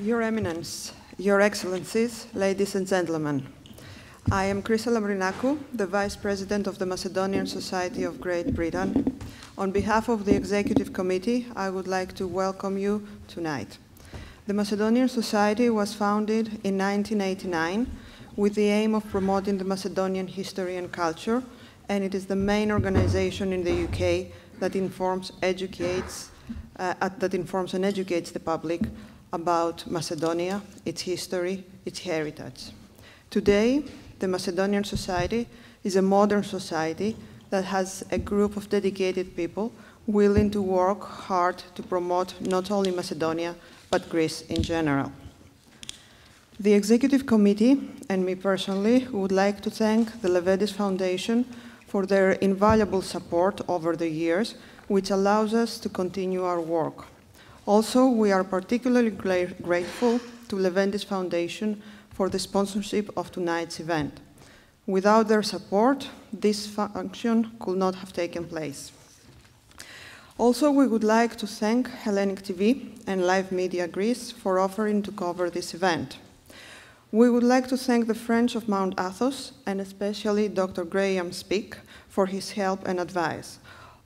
Your Eminence, Your Excellencies, ladies and gentlemen, I am Χρύσα Λαμπρινάκου, the Vice President of the Macedonian Society of Great Britain. On behalf of the Executive Committee, I would like to welcome you tonight. The Macedonian Society was founded in 1989 with the aim of promoting the Macedonian history and culture, and it is the main organization in the UK that informs and educates the public about Macedonia, its history, its heritage. Today, the Macedonian Society is a modern society that has a group of dedicated people willing to work hard to promote not only Macedonia, but Greece in general. The Executive Committee, and me personally, would like to thank the Levedis Foundation for their invaluable support over the years, which allows us to continue our work. Also, we are particularly grateful to Levedis Foundation for the sponsorship of tonight's event. Without their support, this function could not have taken place. Also, we would like to thank Hellenic TV and Live Media Greece for offering to cover this event. We would like to thank the Friends of Mount Athos and especially Dr. Graham Speake for his help and advice.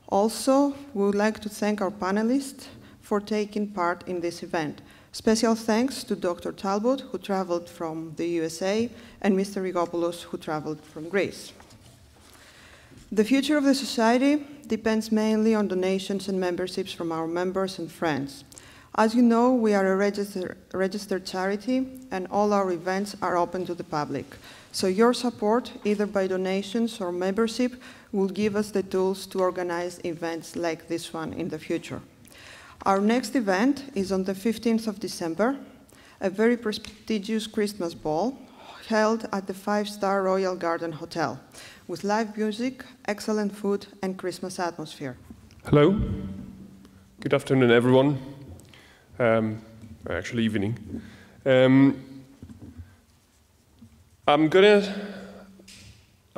Also, we would like to thank our panelists for taking part in this event. Special thanks to Dr. Talbot, who traveled from the USA, and Mr. Rηγόπουλος, who traveled from Greece. The future of the Society depends mainly on donations and memberships from our members and friends. As you know, we are a registered charity, and all our events are open to the public. So your support, either by donations or membership, will give us the tools to organize events like this one in the future. Our next event is on the 15th of December, a very prestigious Christmas ball held at the 5-star Royal Garden Hotel, with live music, excellent food, and Christmas atmosphere. Hello. Good afternoon, everyone. Actually, evening.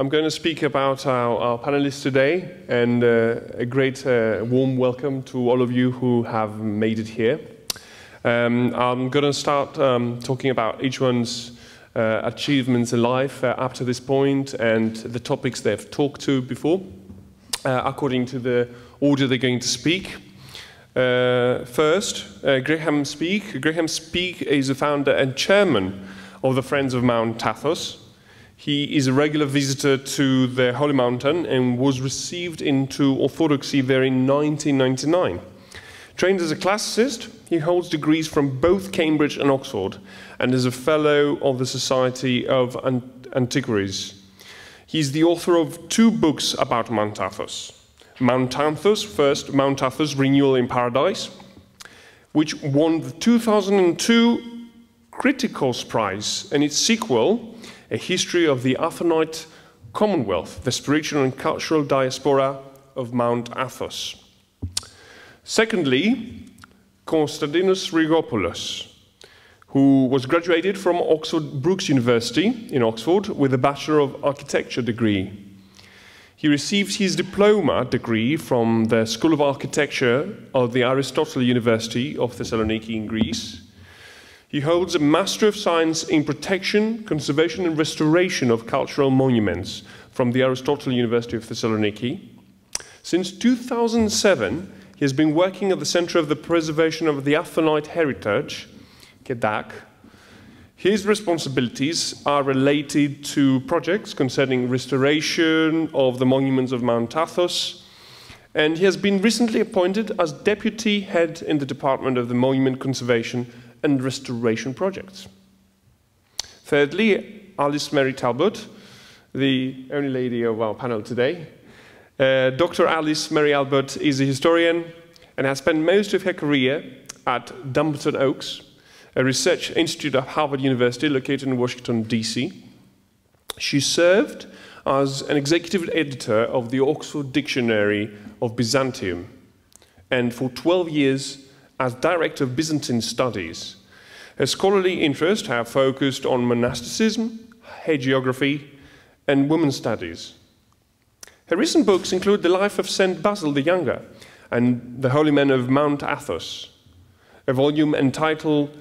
I'm going to speak about our panelists today, and a great warm welcome to all of you who have made it here. I'm going to start talking about each one's achievements in life up to this point and the topics they've talked to before, according to the order they're going to speak. First, Graham Speake. Graham Speake is the founder and chairman of the Friends of Mount Athos. He is a regular visitor to the Holy Mountain and was received into Orthodoxy there in 1999. Trained as a classicist, he holds degrees from both Cambridge and Oxford and is a fellow of the Society of Antiquaries. He's the author of 2 books about Mount Athos. Mount Athos, first Mount Athos Renewal in Paradise, which won the 2002 Criticals Prize, and its sequel, A History of the Athonite Commonwealth, the Spiritual and Cultural Diaspora of Mount Athos. Secondly, Konstantinos Rηγόπουλος, who was graduated from Oxford Brookes University in Oxford with a Bachelor of Architecture degree. He received his diploma degree from the School of Architecture of the Aristotle University of Thessaloniki in Greece. He holds a Master of Science in Protection, Conservation and Restoration of Cultural Monuments from the Aristotle University of Thessaloniki. Since 2007, he has been working at the Center of the Preservation of the Athonite Heritage, KEDAK. His responsibilities are related to projects concerning restoration of the monuments of Mount Athos, and he has been recently appointed as Deputy Head in the Department of the Monument Conservation and Restoration Projects. Thirdly, Alice Mary Talbot, the only lady of our panel today. Dr. Alice Mary Talbot is a historian and has spent most of her career at Dumbarton Oaks, a research institute at Harvard University located in Washington, D.C. She served as an executive editor of the Oxford Dictionary of Byzantium, and for 12 years as Director of Byzantine Studies. Her scholarly interests have focused on monasticism, hagiography, and women's studies. Her recent books include The Life of St. Basil the Younger and The Holy Men of Mount Athos, a volume entitled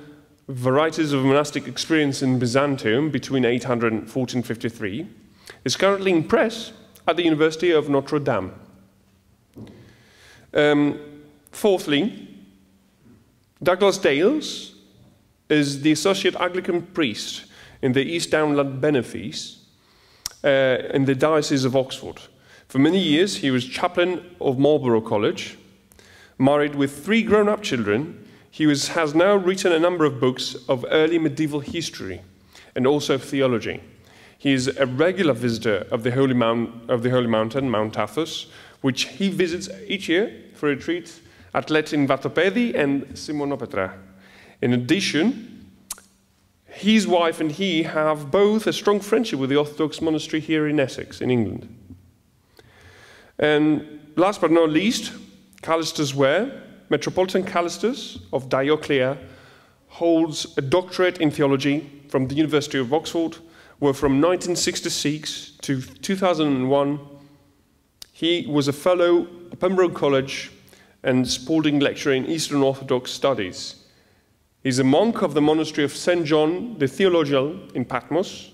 varieties of monastic experience in Byzantium between 800 and 1453, is currently in press at the University of Notre Dame. Fourthly, Douglas Dales is the Associate Anglican Priest in the East Downland Benefice in the Diocese of Oxford. For many years, he was chaplain of Marlborough College. Married with 3 grown-up children, he has now written a number of books of early medieval history and also of theology. He is a regular visitor of the Holy Mountain, Mount Athos, which he visits each year for retreats at Letin Vatopedi and Simonopetra. In addition, his wife and he have both a strong friendship with the Orthodox monastery here in Essex, in England. And last but not least, Kallistos Ware, Metropolitan Kallistos of Diokleia, holds a doctorate in theology from the University of Oxford, where from 1966 to 2001, he was a fellow at Pembroke College and Spalding lecturer in Eastern Orthodox studies. He's a monk of the monastery of St. John the Theologian in Patmos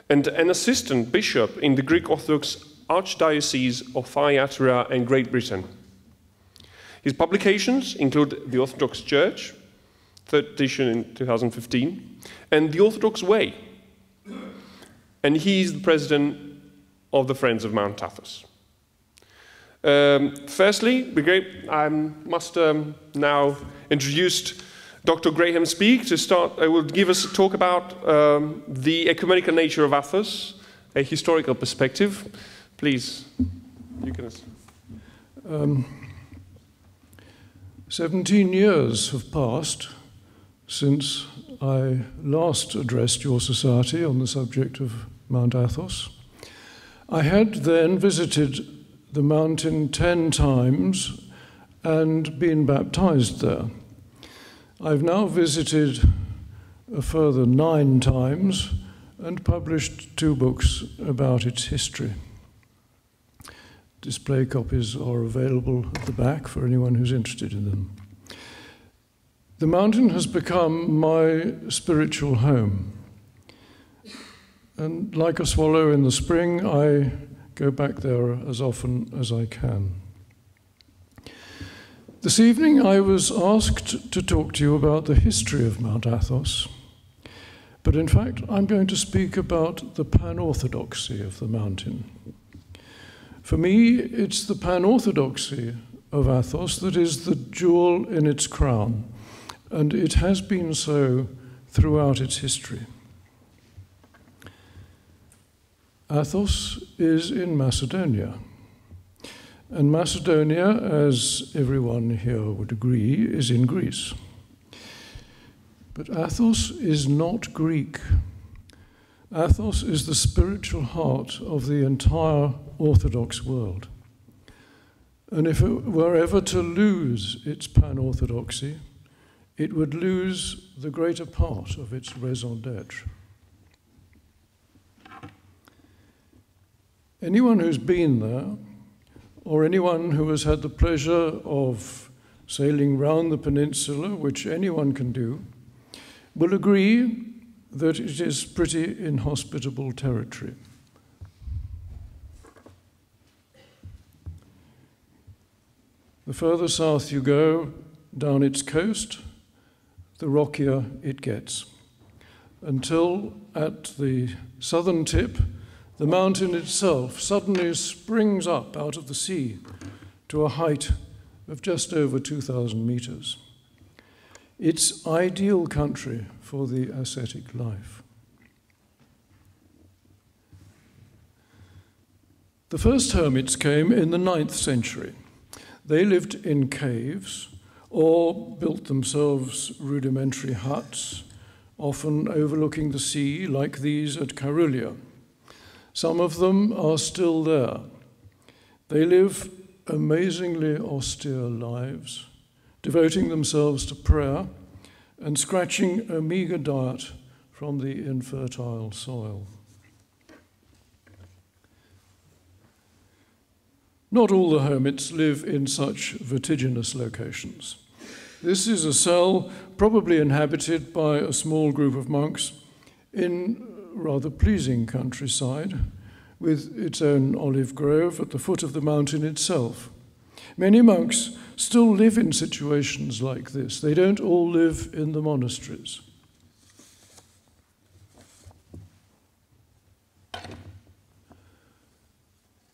and an assistant bishop in the Greek Orthodox Archdiocese of Thyatira and Great Britain. His publications include The Orthodox Church, 3rd edition in 2015, and The Orthodox Way. And he is the president of the Friends of Mount Athos. Firstly, I must now introduce Dr. Graham Speake to start. Will give us a talk about the ecumenical nature of Athos, a historical perspective. Please, you can. 17 years have passed since I last addressed your society on the subject of Mount Athos. I had then visited the mountain 10 times and been baptized there. I've now visited a further 9 times and published 2 books about its history. Display copies are available at the back for anyone who's interested in them. The mountain has become my spiritual home. And like a swallow in the spring, I go back there as often as I can. This evening I was asked to talk to you about the history of Mount Athos, but in fact I'm going to speak about the Pan Orthodoxy of the mountain. For me, it's the Pan Orthodoxy of Athos that is the jewel in its crown, and it has been so throughout its history. Athos is in Macedonia, and Macedonia, as everyone here would agree, is in Greece. But Athos is not Greek. Athos is the spiritual heart of the entire Orthodox world. And if it were ever to lose its pan-orthodoxy, it would lose the greater part of its raison d'etre. Anyone who's been there, or anyone who has had the pleasure of sailing round the peninsula, which anyone can do, will agree that it is pretty inhospitable territory. The further south you go down its coast, the rockier it gets, until at the southern tip, the mountain itself suddenly springs up out of the sea to a height of just over 2,000 meters. It's ideal country for the ascetic life. The first hermits came in the 9th century. They lived in caves or built themselves rudimentary huts, often overlooking the sea, like these at Carulia. Some of them are still there. They live amazingly austere lives, devoting themselves to prayer and scratching a meager diet from the infertile soil. Not all the hermits live in such vertiginous locations. This is a cell probably inhabited by a small group of monks in rather pleasing countryside, with its own olive grove at the foot of the mountain itself. Many monks still live in situations like this. They don't all live in the monasteries.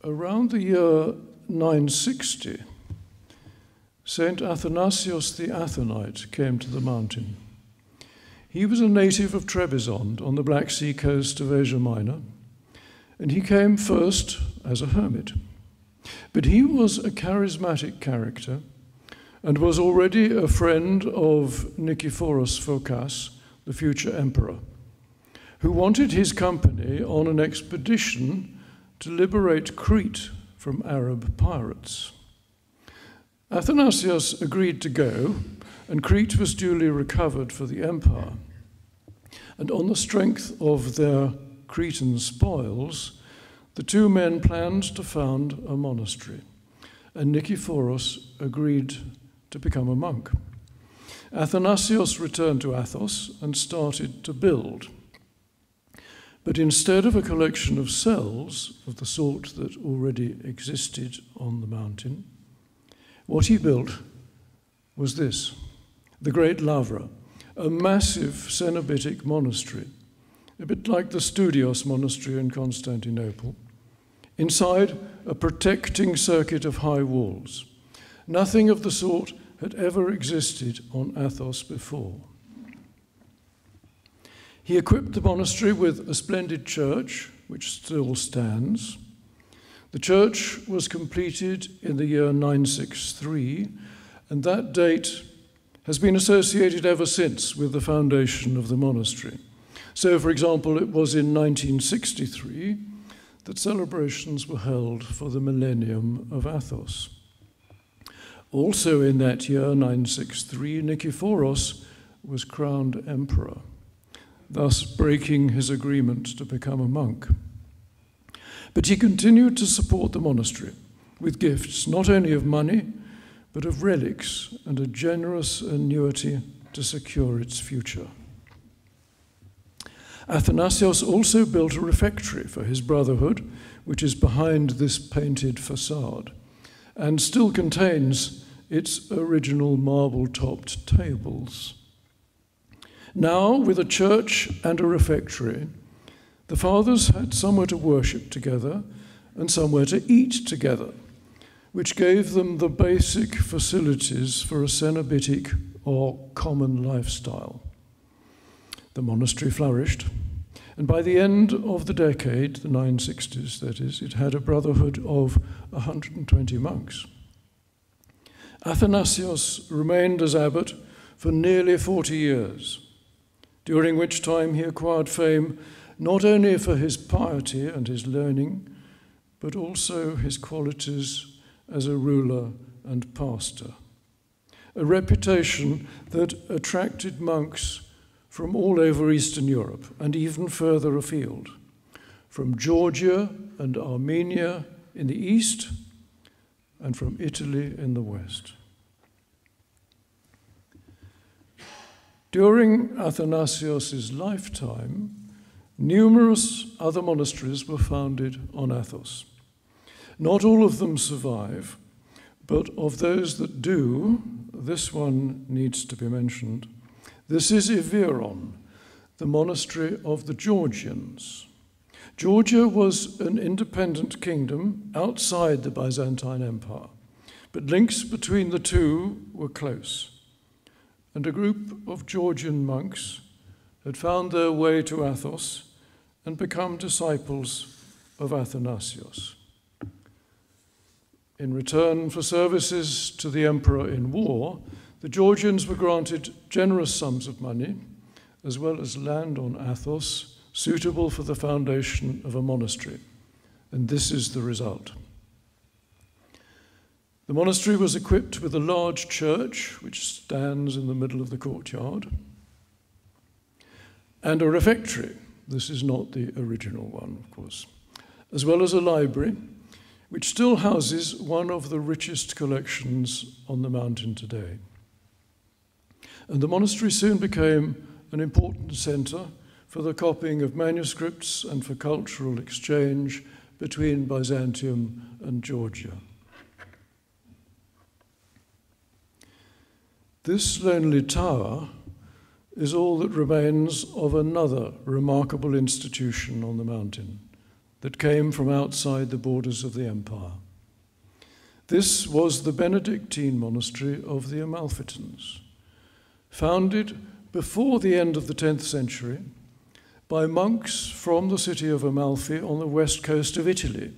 Around the year 960, Saint Athanasius the Athonite came to the mountain. He was a native of Trebizond on the Black Sea coast of Asia Minor, and he came first as a hermit. But he was a charismatic character and was already a friend of Nikephoros Phokas, the future emperor, who wanted his company on an expedition to liberate Crete from Arab pirates. Athanasius agreed to go, and Crete was duly recovered for the empire. And on the strength of their Cretan spoils, the two men planned to found a monastery, and Nikephoros agreed to become a monk. Athanasius returned to Athos and started to build. But instead of a collection of cells of the sort that already existed on the mountain, what he built was this, the Great Lavra, a massive Cenobitic monastery, a bit like the Studios monastery in Constantinople. Inside, a protecting circuit of high walls. Nothing of the sort had ever existed on Athos before. He equipped the monastery with a splendid church, which still stands. The church was completed in the year 963, and that date has been associated ever since with the foundation of the monastery. So, for example, it was in 1963 that celebrations were held for the millennium of Athos. Also in that year, 963, Nikephoros was crowned emperor, thus breaking his agreement to become a monk. But he continued to support the monastery with gifts not only of money, but of relics and a generous annuity to secure its future. Athanasius also built a refectory for his brotherhood, which is behind this painted facade, and still contains its original marble-topped tables. Now, with a church and a refectory, the fathers had somewhere to worship together and somewhere to eat together, which gave them the basic facilities for a Cenobitic or common lifestyle. The monastery flourished, and by the end of the decade, the 960s that is, it had a brotherhood of 120 monks. Athanasius remained as abbot for nearly 40 years, during which time he acquired fame not only for his piety and his learning, but also his qualities as a ruler and pastor, a reputation that attracted monks from all over Eastern Europe and even further afield, from Georgia and Armenia in the east and from Italy in the west. During Athanasius's lifetime, numerous other monasteries were founded on Athos. Not all of them survive, but of those that do, this one needs to be mentioned. This is Iveron, the monastery of the Georgians. Georgia was an independent kingdom outside the Byzantine Empire, but links between the two were close. And a group of Georgian monks had found their way to Athos and become disciples of Athanasius. In return for services to the emperor in war, the Georgians were granted generous sums of money, as well as land on Athos, suitable for the foundation of a monastery. And this is the result. The monastery was equipped with a large church, which stands in the middle of the courtyard, and a refectory. This is not the original one, of course, as well as a library, which still houses one of the richest collections on the mountain today. and the monastery soon became an important centre for the copying of manuscripts and for cultural exchange between Byzantium and Georgia. This lonely tower is all that remains of another remarkable institution on the mountain that came from outside the borders of the empire. This was the Benedictine monastery of the Amalfitans, founded before the end of the 10th century by monks from the city of Amalfi on the west coast of Italy.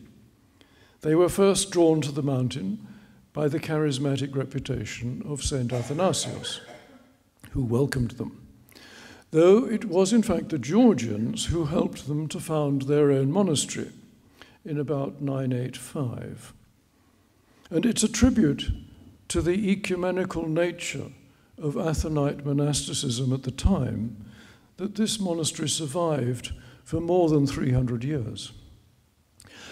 They were first drawn to the mountain by the charismatic reputation of Saint Athanasius, who welcomed them, though it was in fact the Georgians who helped them to found their own monastery in about 985. And it's a tribute to the ecumenical nature of Athonite monasticism at the time that this monastery survived for more than 300 years.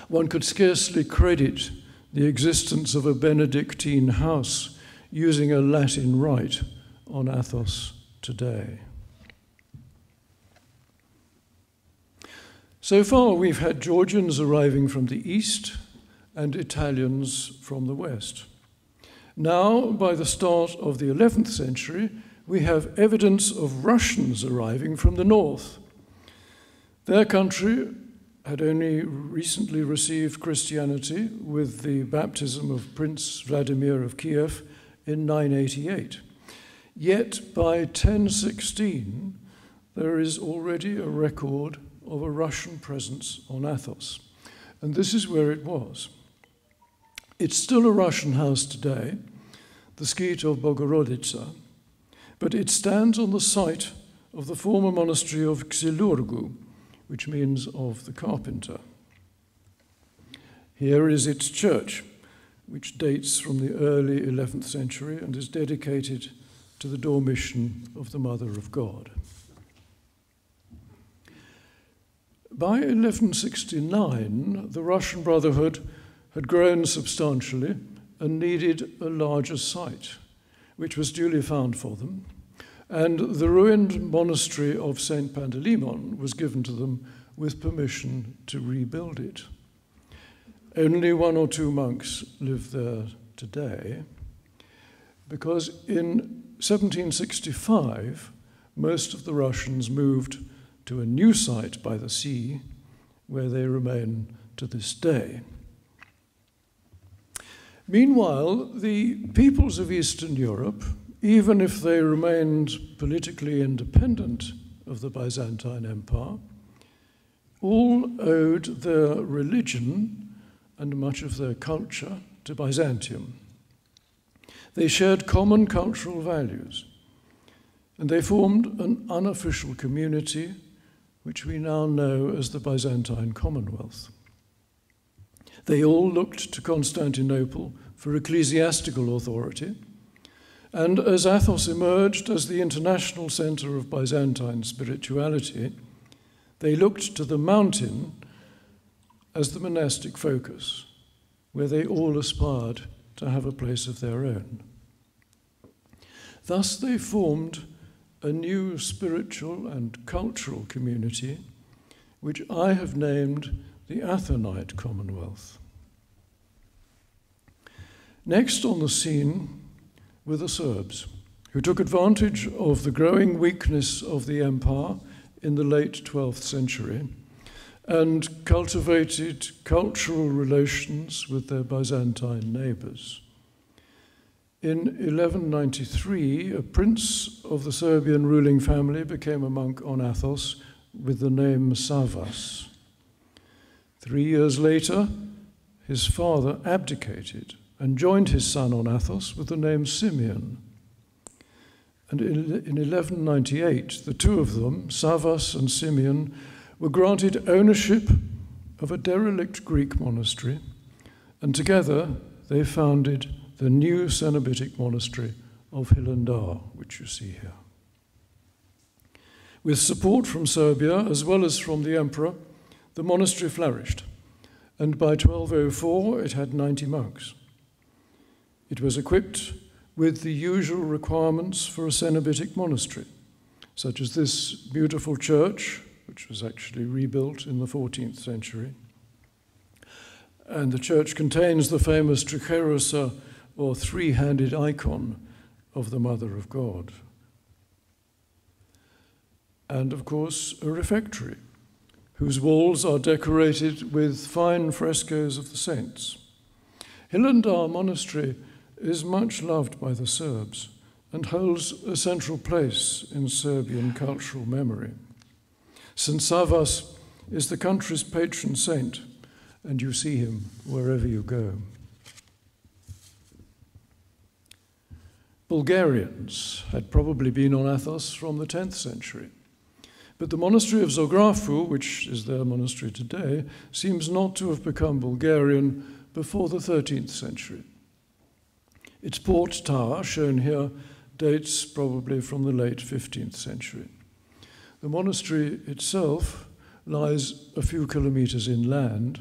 One could scarcely credit the existence of a Benedictine house using a Latin rite on Athos today. So far, we've had Georgians arriving from the east and Italians from the west. Now, by the start of the 11th century, we have evidence of Russians arriving from the north. Their country had only recently received Christianity with the baptism of Prince Vladimir of Kiev in 988. Yet by 1016, there is already a record of a Russian presence on Athos. And this is where it was. It's still a Russian house today, the Skeet of Bogoroditsa, but it stands on the site of the former monastery of Xilurgu, which means of the carpenter. Here is its church, which dates from the early 11th century and is dedicated to the Dormition of the Mother of God. By 1169, the Russian Brotherhood had grown substantially and needed a larger site, which was duly found for them, and the ruined monastery of St. Panteleimon was given to them with permission to rebuild it. Only 1 or 2 monks live there today, because in 1765, most of the Russians moved to a new site by the sea, where they remain to this day. Meanwhile, the peoples of Eastern Europe, even if they remained politically independent of the Byzantine Empire, all owed their religion and much of their culture to Byzantium. They shared common cultural values, and they formed an unofficial community which we now know as the Byzantine Commonwealth. They all looked to Constantinople for ecclesiastical authority, and as Athos emerged as the international centre of Byzantine spirituality, they looked to the mountain as the monastic focus, where they all aspired to have a place of their own. Thus they formed a new spiritual and cultural community, which I have named the Athonite Commonwealth. Next on the scene were the Serbs, who took advantage of the growing weakness of the empire in the late 12th century and cultivated cultural relations with their Byzantine neighbours. In 1193, a prince of the Serbian ruling family became a monk on Athos with the name Savas. 3 years later, his father abdicated and joined his son on Athos with the name Simeon. And in 1198, the two of them, Savas and Simeon, were granted ownership of a derelict Greek monastery, and together they founded the new Cenobitic monastery of Hilandar, which you see here. With support from Serbia, as well as from the emperor, the monastery flourished, and by 1204 it had 90 monks. It was equipped with the usual requirements for a Cenobitic monastery, such as this beautiful church, which was actually rebuilt in the 14th century. And the church contains the famous tricherusa, or three-handed icon of the Mother of God. And, of course, a refectory, whose walls are decorated with fine frescoes of the saints. Hillendar Monastery is much loved by the Serbs and holds a central place in Serbian cultural memory. St. Savas is the country's patron saint, and you see him wherever you go. Bulgarians had probably been on Athos from the 10th century, but the monastery of Zographou, which is their monastery today, seems not to have become Bulgarian before the 13th century. Its port tower, shown here, dates probably from the late 15th century. The monastery itself lies a few kilometers inland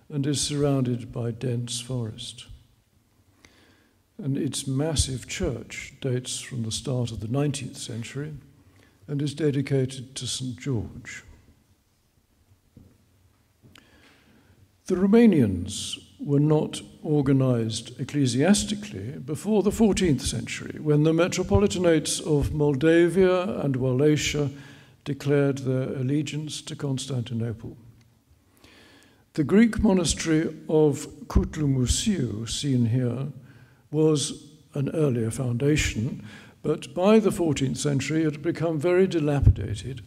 and is surrounded by dense forest. And its massive church dates from the start of the 19th century and is dedicated to St. George. The Romanians were not organized ecclesiastically before the 14th century, when the Metropolitanates of Moldavia and Wallachia declared their allegiance to Constantinople. The Greek monastery of Kutlu Musiu, seen here, was an earlier foundation, but by the 14th century it had become very dilapidated,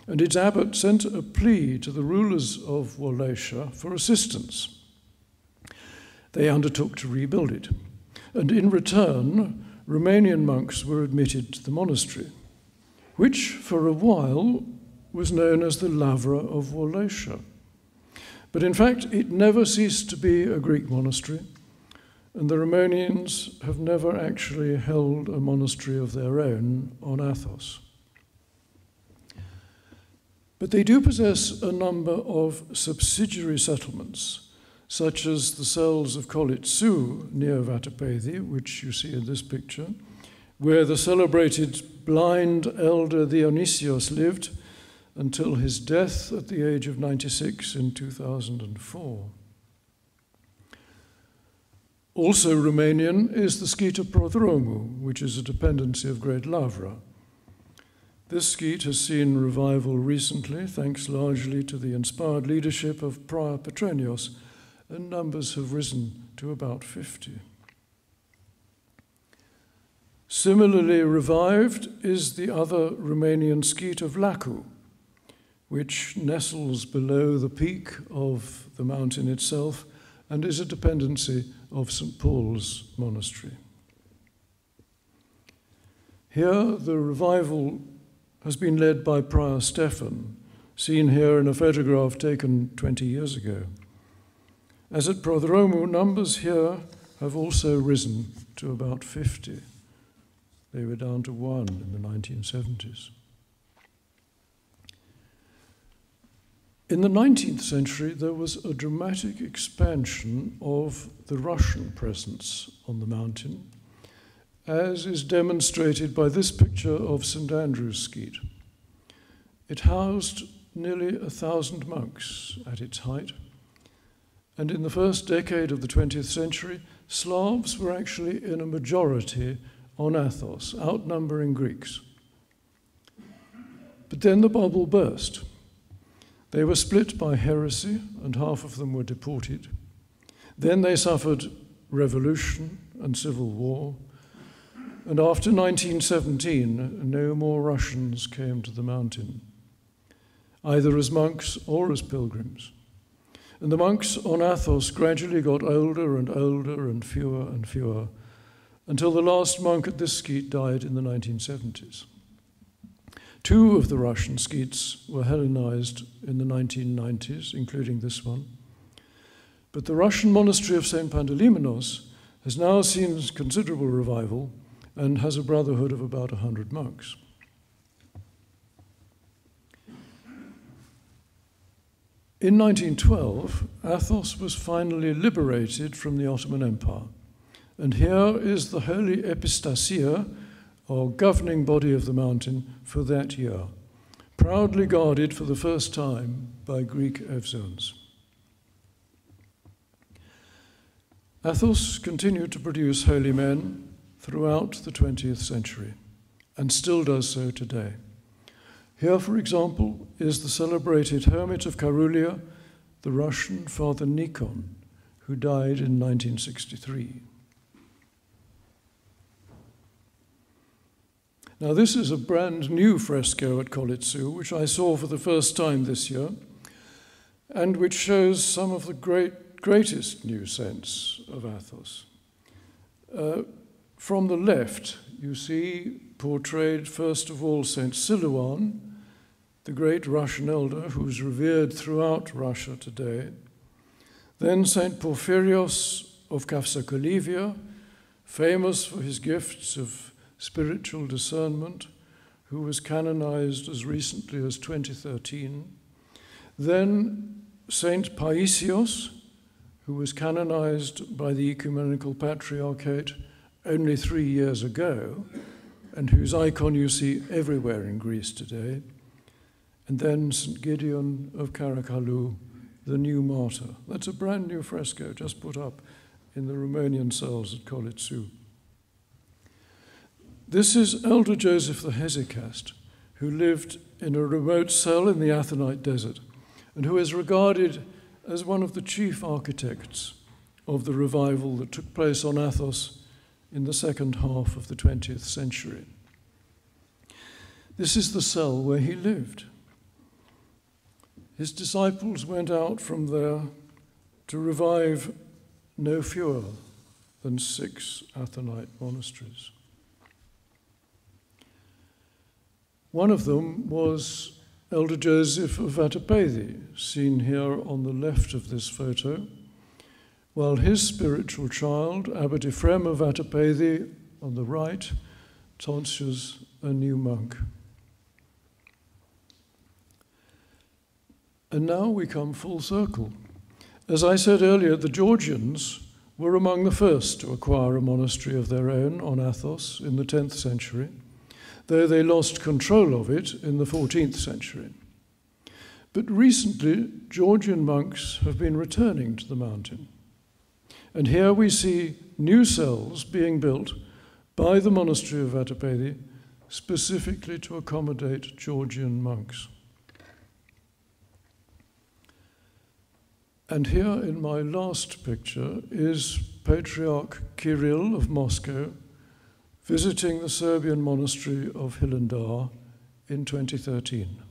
and its abbot sent a plea to the rulers of Wallachia for assistance. They undertook to rebuild it, and in return, Romanian monks were admitted to the monastery, which for a while was known as the Lavra of Wallachia. But in fact, it never ceased to be a Greek monastery, and the Romanians have never actually held a monastery of their own on Athos. But they do possess a number of subsidiary settlements, such as the cells of Kallistos near Vatopedi, which you see in this picture, where the celebrated blind elder Dionysios lived until his death at the age of 96 in 2004. Also Romanian is the Skyta Prodromou, which is a dependency of Great Lavra. This skyt has seen revival recently, thanks largely to the inspired leadership of Prior Petrenios, and numbers have risen to about 50. Similarly revived is the other Romanian skyt of Lacu, which nestles below the peak of the mountain itself and is a dependency of St. Paul's Monastery. Here, the revival has been led by Prior Stefan, seen here in a photograph taken 20 years ago. As at Prodromou, numbers here have also risen to about 50. They were down to 1 in the 1970s. In the 19th century, there was a dramatic expansion of the Russian presence on the mountain, as is demonstrated by this picture of St. Andrew's Skyt. It housed nearly 1,000 monks at its height, and in the first decade of the 20th century, Slavs were actually in a majority on Athos, outnumbering Greeks. But then the bubble burst. They were split by heresy, and half of them were deported. Then they suffered revolution and civil war, and after 1917, no more Russians came to the mountain, either as monks or as pilgrims. And the monks on Athos gradually got older and older and fewer, until the last monk at this skyt died in the 1970s. 2 of the Russian skyts were Hellenized in the 1990s, including this one. But the Russian monastery of St. Panteleimonos has now seen considerable revival and has a brotherhood of about 100 monks. In 1912, Athos was finally liberated from the Ottoman Empire, And here is the holy epistasia, or governing body of the mountain, for that year, proudly guarded for the first time by Greek Evzones. Athos continued to produce holy men throughout the 20th century, and still does so today. Here, for example, is the celebrated hermit of Karoulia, the Russian Father Nikon, who died in 1963. Now, this is a brand new fresco at Kallistos, which I saw for the first time this year, and which shows some of the greatest new saints of Athos. From the left, you see portrayed, first of all, Saint Silouan, the great Russian elder who's revered throughout Russia today. Then Saint Porphyrios of Kafsakolivia, famous for his gifts of spiritual discernment, who was canonized as recently as 2013. Then Saint Paisios, who was canonized by the Ecumenical Patriarchate only 3 years ago, and whose icon you see everywhere in Greece today. And then St. Gideon of Karakalu, the new martyr. That's a brand new fresco just put up in the Romanian cells at Kallistos. This is Elder Joseph the Hesychast, who lived in a remote cell in the Athonite desert, and who is regarded as one of the chief architects of the revival that took place on Athos in the second half of the 20th century. This is the cell where he lived. His disciples went out from there to revive no fewer than 6 Athonite monasteries. One of them was Elder Joseph of Vatopedi, seen here on the left of this photo, while his spiritual child, Abbot Ephraim of Vatopedi, on the right, tonsures a new monk. And now we come full circle. As I said earlier, the Georgians were among the first to acquire a monastery of their own on Athos in the 10th century, though they lost control of it in the 14th century. But recently, Georgian monks have been returning to the mountain. And here we see new cells being built by the monastery of Vatopedi specifically to accommodate Georgian monks. And here in my last picture is Patriarch Kirill of Moscow visiting the Serbian monastery of Hilandar in 2013.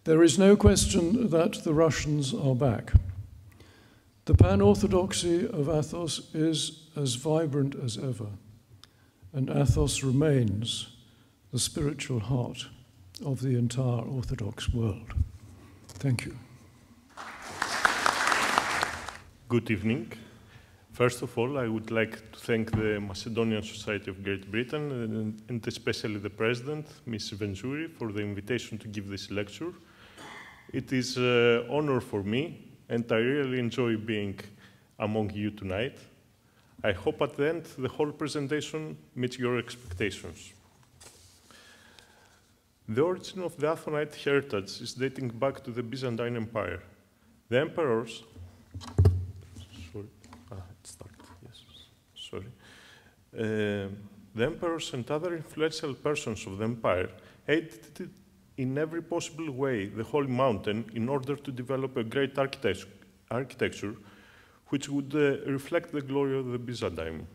There is no question that the Russians are back. The Pan Orthodoxy of Athos is as vibrant as ever, and Athos remains the spiritual heart of the entire Orthodox world. Thank you. Good evening. First of all, I would like to thank the Macedonian Society of Great Britain and especially the President, Ms. Venturi, for the invitation to give this lecture. It is an honor for me, and I really enjoy being among you tonight. I hope at the end the whole presentation meets your expectations. The origin of the Athonite heritage is dating back to the Byzantine Empire. The emperors the emperors and other influential persons of the empire aided in every possible way the Holy Mountain in order to develop a great architecture which would reflect the glory of the Byzantium.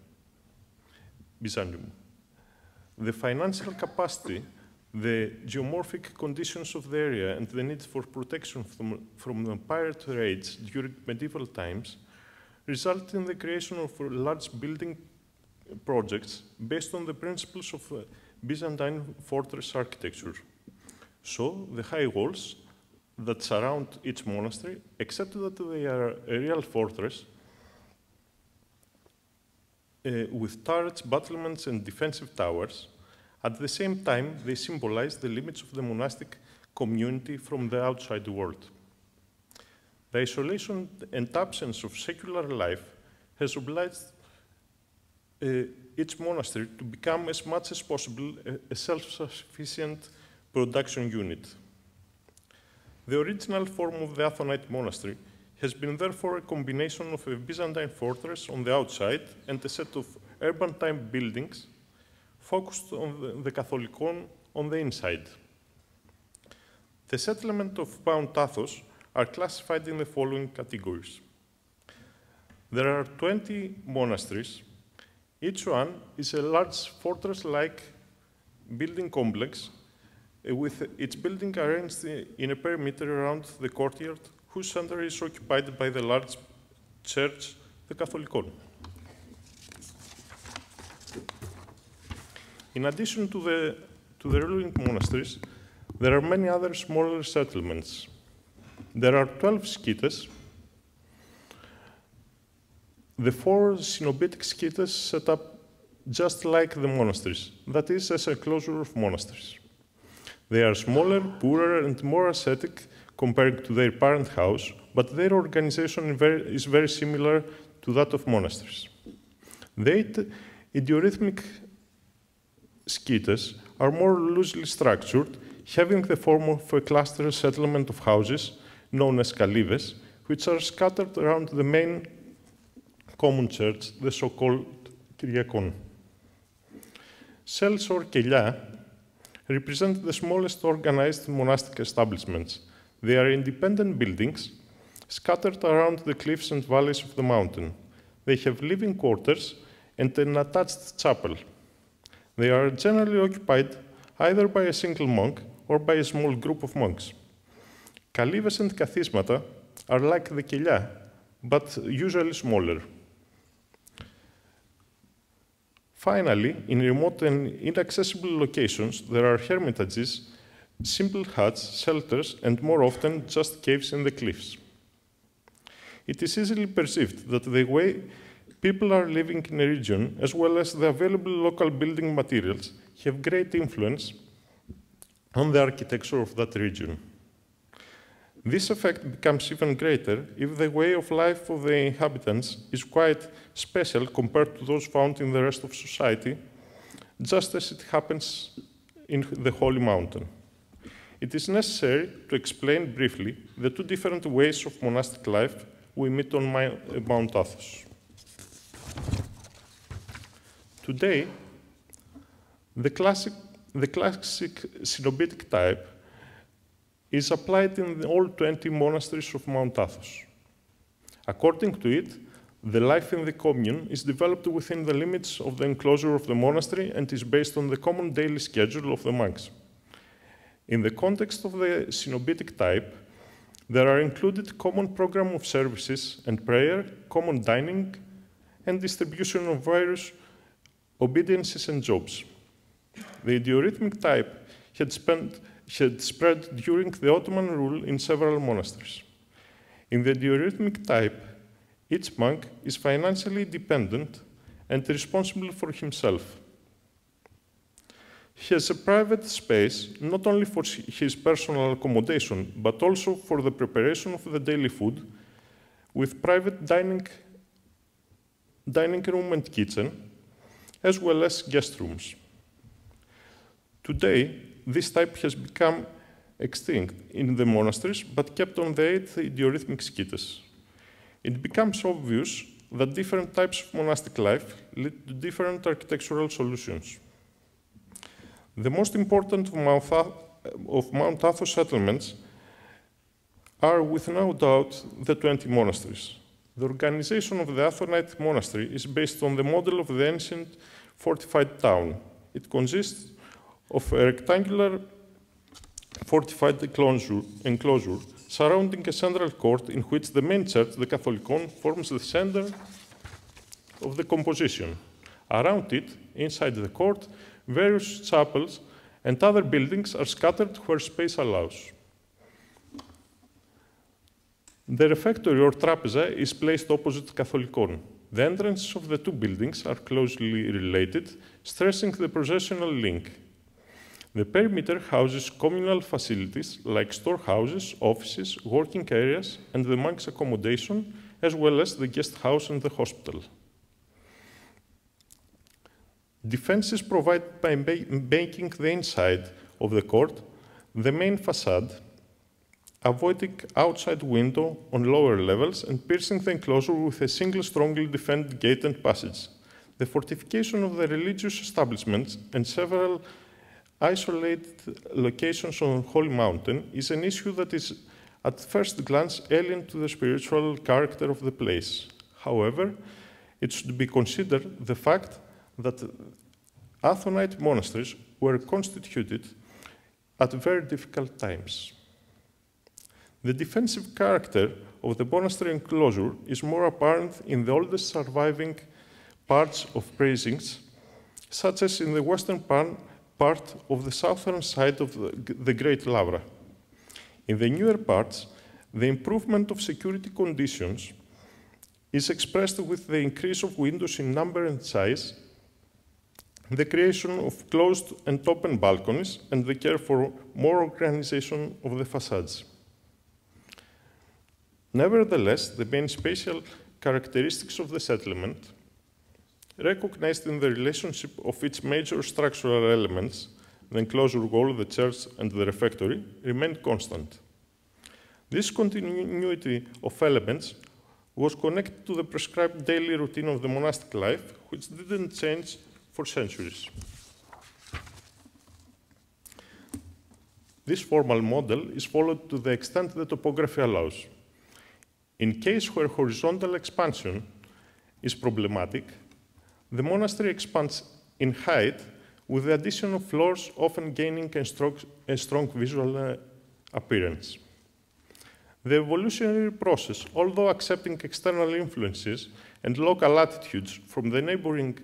The financial capacity, the geomorphic conditions of the area, and the need for protection from the pirate raids during medieval times resulted in the creation of large building projects based on the principles of Byzantine fortress architecture. So the high walls that surround each monastery, except that they are a real fortress with turrets, battlements, and defensive towers, at the same time they symbolize the limits of the monastic community from the outside world. The isolation and absence of secular life has obliged each monastery to become as much as possible a self-sufficient production unit. The original form of the Athonite Monastery has been therefore a combination of a Byzantine fortress on the outside and a set of urban-type buildings focused on the Catholicon on the inside. The settlement of Mount Athos are classified in the following categories. There are 20 monasteries. Each one is a large fortress-like building complex with its building arranged in a perimeter around the courtyard, whose center is occupied by the large church, the Catholicon. In addition to the ruling monasteries, there are many other smaller settlements. There are 12 skytes. The 4 Cenobitic skytes set up just like the monasteries, that is, as a closure of monasteries. They are smaller, poorer, and more ascetic compared to their parent house, but their organization is very similar to that of monasteries. The 8 idiorhythmic skytes are more loosely structured, having the form of a cluster settlement of houses known as Kallistos, which are scattered around the main common church, the so-called Kyriakon. Cells or Kelia represent the smallest organized monastic establishments. They are independent buildings scattered around the cliffs and valleys of the mountain. They have living quarters and an attached chapel. They are generally occupied either by a single monk or by a small group of monks. Kallistos and Kathysmata are like the Kelia, but usually smaller. Finally, in remote and inaccessible locations, there are hermitages, simple huts, shelters, and more often just caves in the cliffs. It is easily perceived that the way people are living in a region, as well as the available local building materials, have great influence on the architecture of that region. This effect becomes even greater if the way of life of the inhabitants is quite special compared to those found in the rest of society, just as it happens in the Holy Mountain. It is necessary to explain briefly the 2 different ways of monastic life we meet on Mount Athos. Today, the classic Cenobitic type is applied in all 20 monasteries of Mount Athos. According to it, the life in the commune is developed within the limits of the enclosure of the monastery and is based on the common daily schedule of the monks. In the context of the Cenobitic type, there are included common program of services and prayer, common dining, and distribution of various obediences and jobs. The idiorhythmic type had spread during the Ottoman rule in several monasteries. In the idiorhythmic type, each monk is financially dependent and responsible for himself. He has a private space not only for his personal accommodation, but also for the preparation of the daily food, with private dining room and kitchen, as well as guest rooms. Today, this type has become extinct in the monasteries, but kept on the 8 idiorhythmic skytes. It becomes obvious that different types of monastic life lead to different architectural solutions. The most important of Mount Athos settlements are, with no doubt, the 20 monasteries. The organization of the Athonite Monastery is based on the model of the ancient fortified town. It consists of a rectangular fortified enclosure surrounding a central court in which the main church, the Catholicon, forms the center of the composition. Around it, inside the court, various chapels and other buildings are scattered where space allows. The refectory or trapeza is placed opposite Catholicon. The entrances of the 2 buildings are closely related, stressing the processional link. The perimeter houses communal facilities like storehouses, offices, working areas, and the monks' accommodation, as well as the guest house and the hospital. Defense is provided by making the inside of the court the main facade, avoiding outside window on lower levels and piercing the enclosure with a single strongly defended gate and passage. The fortification of the religious establishments and several isolated locations on Holy Mountain is an issue that is at first glance alien to the spiritual character of the place. However, it should be considered the fact that Athonite monasteries were constituted at very difficult times. The defensive character of the monastery enclosure is more apparent in the oldest surviving parts of precincts, such as in the western part of the southern side of the Great Lavra. In the newer parts, the improvement of security conditions is expressed with the increase of windows in number and size, the creation of closed and open balconies, and the care for more organization of the facades. Nevertheless, the main spatial characteristics of the settlement, recognized in the relationship of its major structural elements, the enclosure wall, the church, and the refectory, remained constant. This continuity of elements was connected to the prescribed daily routine of the monastic life, which didn't change for centuries. This formal model is followed to the extent the topography allows. In case where horizontal expansion is problematic, the monastery expands in height with the addition of floors, often gaining a strong visual appearance. The evolutionary process, although accepting external influences and local attitudes from the neighboring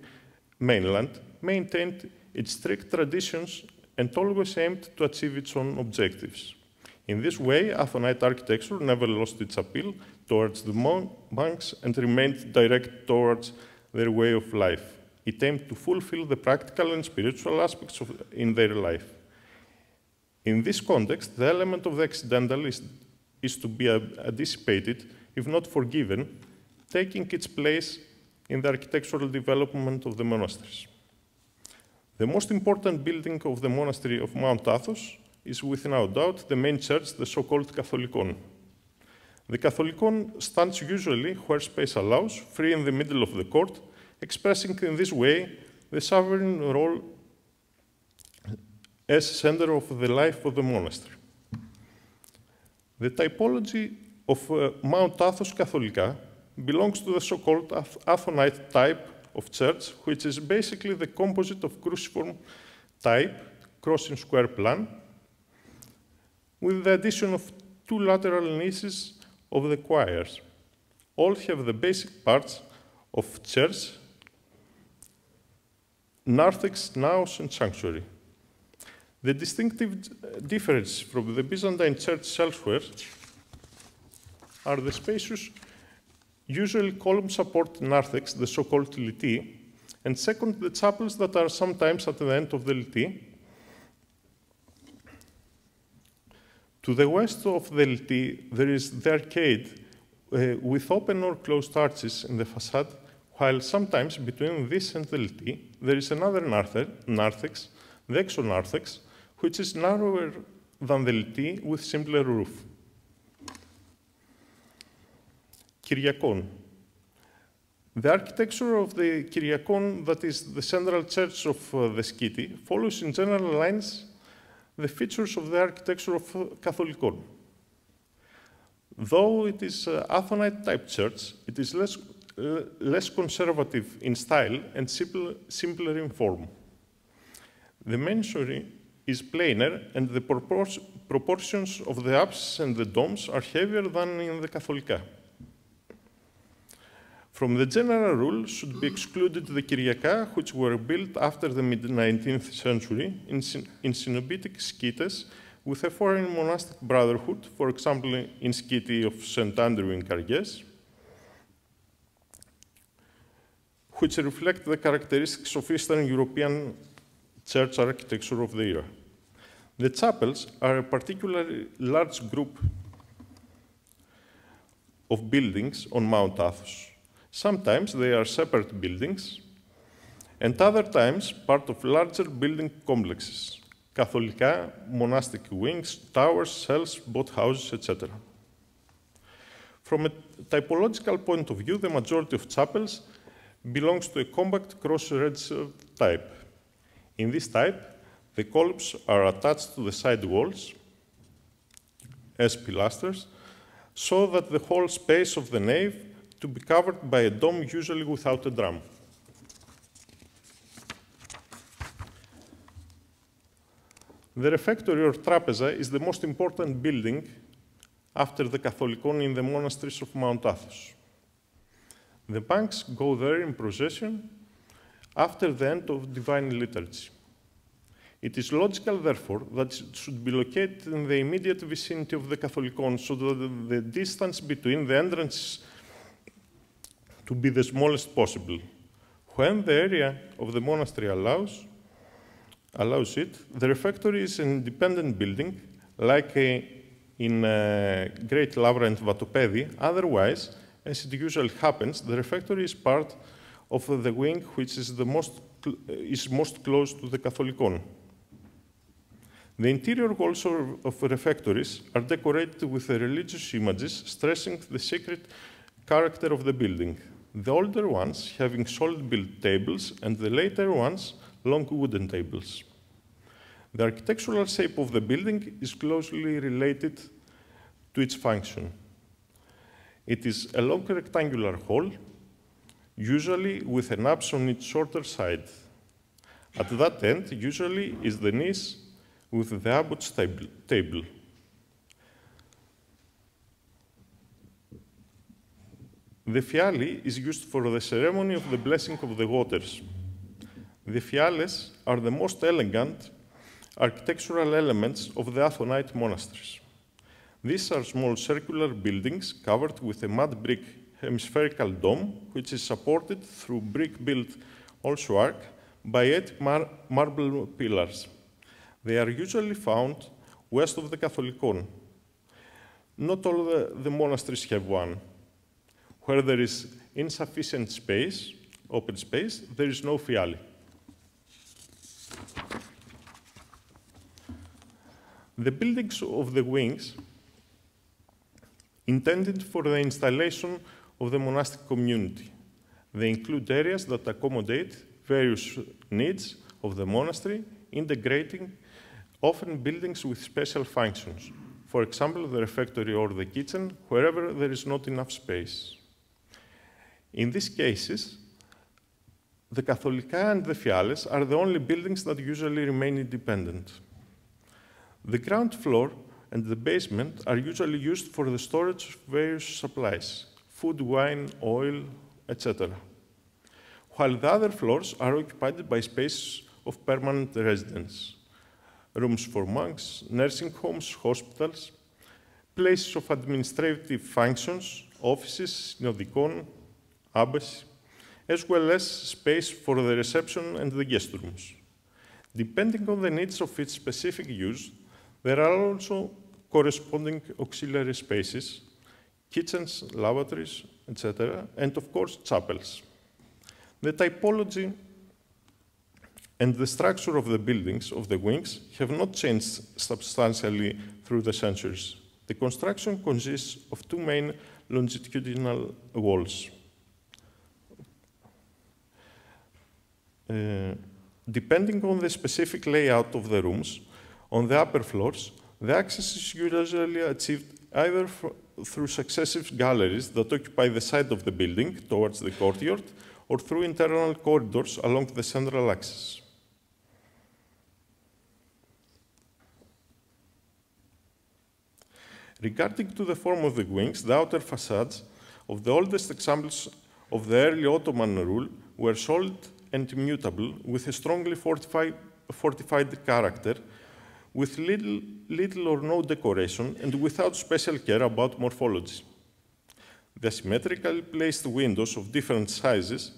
mainland, maintained its strict traditions and always aimed to achieve its own objectives. In this way, Athonite architecture never lost its appeal towards the monks and remained direct towards their way of life. It aimed to fulfill the practical and spiritual aspects in their life. In this context, the element of the accidental is to be anticipated, if not forgiven, taking its place in the architectural development of the monasteries. The most important building of the monastery of Mount Athos is without doubt the main church, the so-called Katholikon. The Katholikon stands usually where space allows, free in the middle of the court, expressing in this way the sovereign role as center of the life of the monastery. The typology of Mount Athos Katholika belongs to the so-called Athonite type of church, which is basically the composite of cruciform type, crossing square plan, with the addition of two lateral niches of the choirs. All have the basic parts of church, narthex, naos, and sanctuary. The distinctive difference from the Byzantine church elsewhere are the spacious, usually column-support narthex, the so-called liti, and second, the chapels that are sometimes at the end of the liti. To the west of the liti, there is the arcade with open or closed arches in the facade, while sometimes between this and the liti, there is another narthex, the exonarthex, which is narrower than the liti with simpler roof. Kyriakon. The architecture of the Kyriakon, that is the central church of the Skiti, follows in general lines the features of the architecture of Katholikon. Though it is Athonite type church, it is less conservative in style and simpler in form. The masonry is plainer, and the proportions of the apses and the domes are heavier than in the Katholika. From the general rule should be excluded the Kyriaka, which were built after the mid-19th century in Cenobitic Skytes with a foreign monastic brotherhood, for example, in Skyti of St. Andrew in Karges, which reflect the characteristics of Eastern European church architecture of the era. The chapels are a particularly large group of buildings on Mount Athos. Sometimes they are separate buildings, and other times part of larger building complexes, Catholica, monastic wings, towers, cells, boat houses, etc. From a typological point of view, the majority of chapels belongs to a compact cross-register type. In this type, the columns are attached to the side walls as pilasters, so that the whole space of the nave to be covered by a dome, usually without a drum. The refectory or trapeza is the most important building after the Catholicon in the monasteries of Mount Athos. The monks go there in procession after the end of divine liturgy. It is logical, therefore, that it should be located in the immediate vicinity of the Catholicon, so that the distance between the entrances to be the smallest possible. When the area of the monastery allows it, the refectory is an independent building, like in Great Lavra and Vatopedi. Otherwise, as it usually happens, the refectory is part of the wing which is most close to the Catholicon. The interior walls of refectories are decorated with religious images, stressing the sacred character of the building. The older ones having solid built tables, and the later ones long wooden tables. The architectural shape of the building is closely related to its function. It is a long rectangular hall, usually with an apse on its shorter side. At that end, usually is the niche with the abbot's table. The fiali is used for the ceremony of the blessing of the waters. The fiales are the most elegant architectural elements of the Athonite monasteries. These are small circular buildings covered with a mud brick hemispherical dome, which is supported through brick-built also arch by 8 marble pillars. They are usually found west of the Catholicon. Not all the monasteries have one. Where there is insufficient space, open space, there is no fiali. The buildings of the wings, intended for the installation of the monastic community. They include areas that accommodate various needs of the monastery, integrating often buildings with special functions. For example, the refectory or the kitchen, wherever there is not enough space. In these cases, the Catholica and the Fiales are the only buildings that usually remain independent. The ground floor and the basement are usually used for the storage of various supplies, food, wine, oil, etc., while the other floors are occupied by spaces of permanent residence, rooms for monks, nursing homes, hospitals, places of administrative functions, offices, synodikon, abbacy, as well as space for the reception and the guest rooms. Depending on the needs of its specific use, there are also corresponding auxiliary spaces, kitchens, lavatories, etc., and of course, chapels. The typology and the structure of the buildings of the wings have not changed substantially through the centuries. The construction consists of two main longitudinal walls. Depending on the specific layout of the rooms, on the upper floors, the access is usually achieved either through successive galleries that occupy the side of the building towards the courtyard, or through internal corridors along the central axis. Regarding to the form of the wings, the outer facades of the oldest examples of the early Ottoman rule were solid and immutable, with a strongly fortified character, with little or no decoration, and without special care about morphology. The symmetrically placed windows of different sizes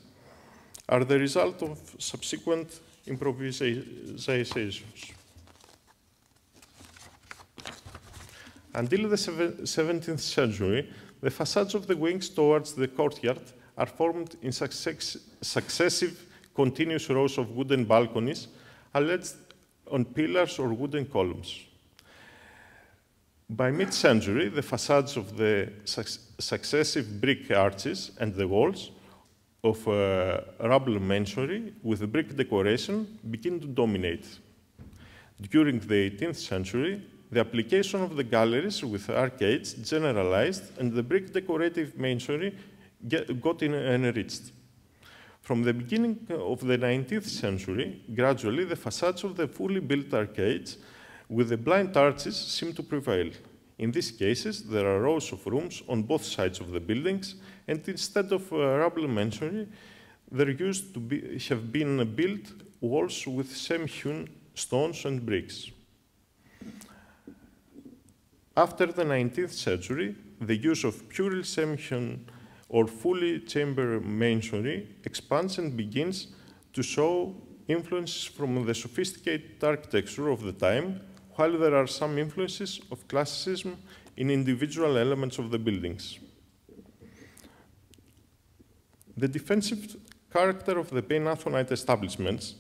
are the result of subsequent improvisations. Until the 17th century, the facades of the wings towards the courtyard are formed in successive continuous rows of wooden balconies alleged on pillars or wooden columns. By mid-century, the facades of the successive brick arches and the walls of rubble masonry with brick decoration begin to dominate. During the 18th century, the application of the galleries with arcades generalized and the brick decorative masonry got enriched. From the beginning of the 19th century, gradually the facades of the fully built arcades with the blind arches seem to prevail. In these cases, there are rows of rooms on both sides of the buildings, and instead of rubble masonry, there used to have been built walls with semi-hewn stones and bricks. After the 19th century, the use of purely semi-hewn or fully chamber masonry expands and begins to show influences from the sophisticated architecture of the time, while there are some influences of classicism in individual elements of the buildings. The defensive character of the Pan-Athonite establishments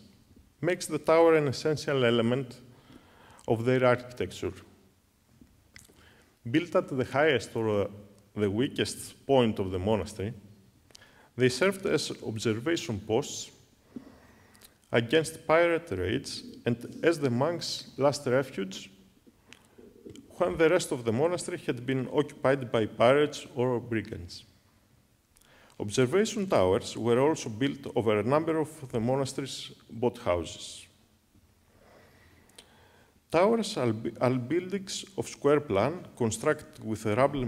makes the tower an essential element of their architecture. Built at the highest or the weakest point of the monastery, they served as observation posts against pirate raids and as the monks' last refuge when the rest of the monastery had been occupied by pirates or brigands. Observation towers were also built over a number of the monastery's boathouses. Towers are buildings of square plan, constructed with a rubble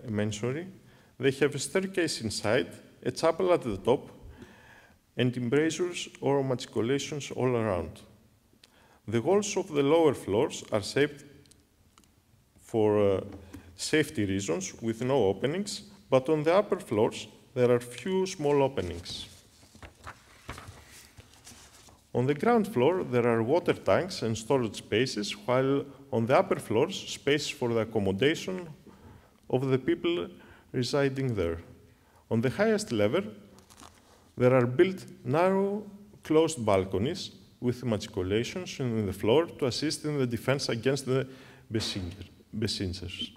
masonry. They have a staircase inside, a chapel at the top, and embrasures or machicolations all around. The walls of the lower floors are shaped for safety reasons with no openings, but on the upper floors there are few small openings. On the ground floor, there are water tanks and storage spaces, while on the upper floors, space for the accommodation of the people residing there. On the highest level, there are built narrow, closed balconies with machicolations in the floor to assist in the defense against the besiegers.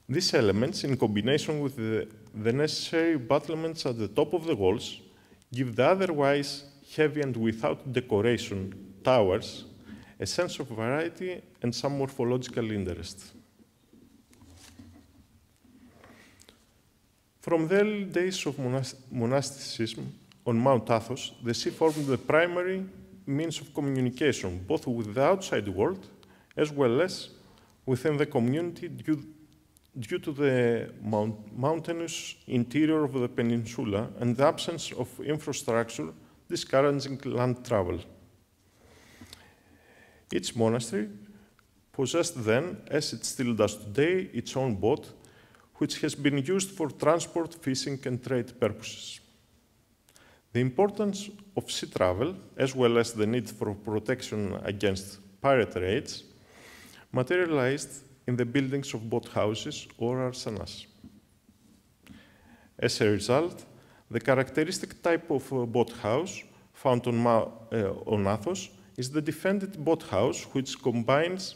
These elements, in combination with the necessary battlements at the top of the walls, give the otherwise heavy and without decoration towers a sense of variety and some morphological interest. From the early days of monasticism on Mount Athos, the sea formed the primary means of communication, both with the outside world as well as within the community due to the mountainous interior of the peninsula and the absence of infrastructure discouraging land travel. Each monastery possessed then, as it still does today, its own boat, which has been used for transport, fishing, and trade purposes. The importance of sea travel, as well as the need for protection against pirate raids, materialized in the buildings of boathouses or arsenas. As a result, the characteristic type of boathouse found on Athos is the defended boathouse, which combines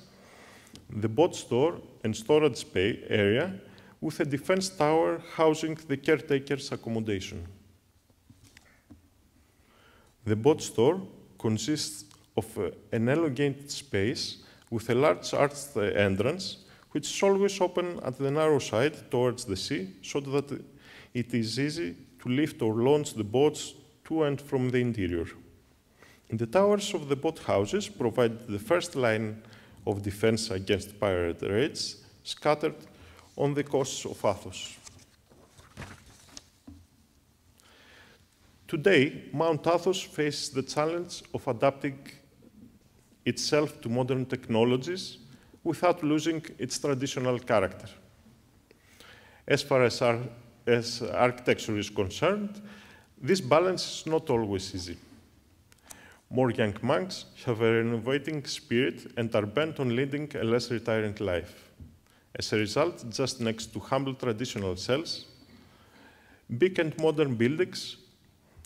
the boat store and storage area with a defense tower housing the caretaker's accommodation. The boat store consists of an elongated space with a large arched entrance, which is always open at the narrow side towards the sea, so that it is easy to lift or launch the boats to and from the interior. In the towers of the boathouses provide the first line of defense against pirate raids scattered on the coasts of Athos. Today, Mount Athos faces the challenge of adapting itself to modern technologies without losing its traditional character. As far as architecture is concerned, this balance is not always easy. More young monks have a renovating spirit and are bent on leading a less retiring life. As a result, just next to humble traditional cells, big and modern buildings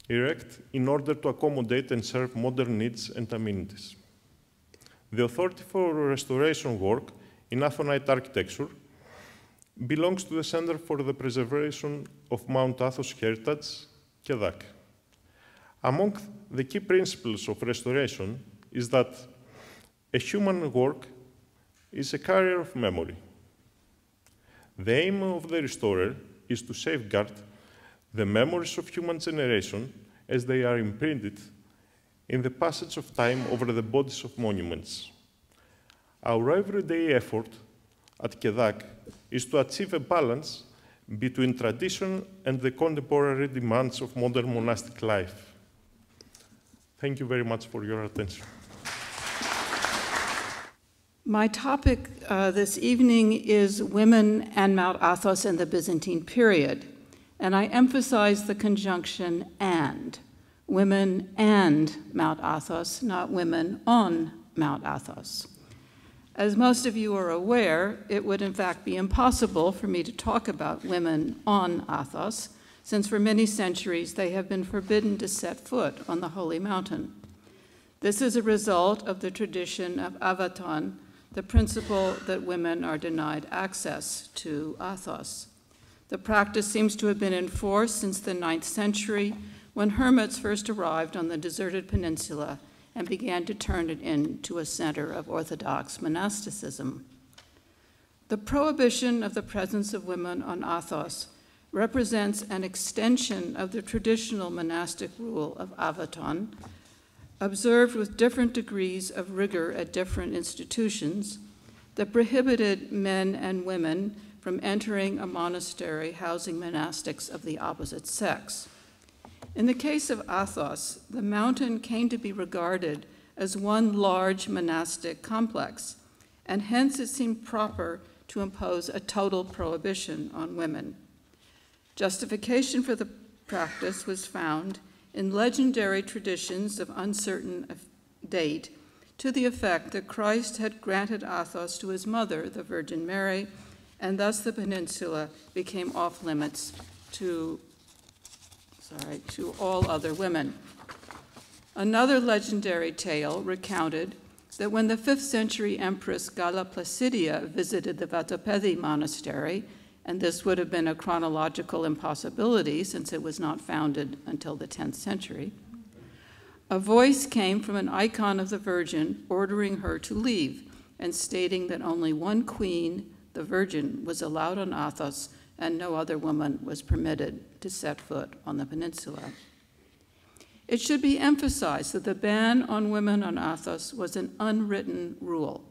erect in order to accommodate and serve modern needs and amenities. The authority for restoration work in Athonite architecture belongs to the Center for the Preservation of Mount Athos Heritage, KEDAK. Among the key principles of restoration is that a human work is a carrier of memory. The aim of the restorer is to safeguard the memories of human generation as they are imprinted in the passage of time over the bodies of monuments. Our everyday effort at KEDAK is to achieve a balance between tradition and the contemporary demands of modern monastic life. Thank you very much for your attention. My topic this evening is women and Mount Athos in the Byzantine period, and I emphasize the conjunction and. Women and Mount Athos, not women on Mount Athos. As most of you are aware, it would in fact be impossible for me to talk about women on Athos, since for many centuries they have been forbidden to set foot on the holy mountain. This is a result of the tradition of Avaton, the principle that women are denied access to Athos. The practice seems to have been in force since the 9th century, when hermits first arrived on the deserted peninsula and began to turn it into a center of Orthodox monasticism. The prohibition of the presence of women on Athos represents an extension of the traditional monastic rule of Avaton, observed with different degrees of rigor at different institutions, that prohibited men and women from entering a monastery housing monastics of the opposite sex. In the case of Athos, the mountain came to be regarded as one large monastic complex, and hence it seemed proper to impose a total prohibition on women. Justification for the practice was found in legendary traditions of uncertain date to the effect that Christ had granted Athos to his mother, the Virgin Mary, and thus the peninsula became off limits to all other women. Another legendary tale recounted that when the 5th century Empress Galla Placidia visited the Vatopedi Monastery, and this would have been a chronological impossibility since it was not founded until the 10th century, a voice came from an icon of the Virgin ordering her to leave and stating that only one queen, the Virgin, was allowed on Athos and no other woman was permitted to set foot on the peninsula. It should be emphasized that the ban on women on Athos was an unwritten rule.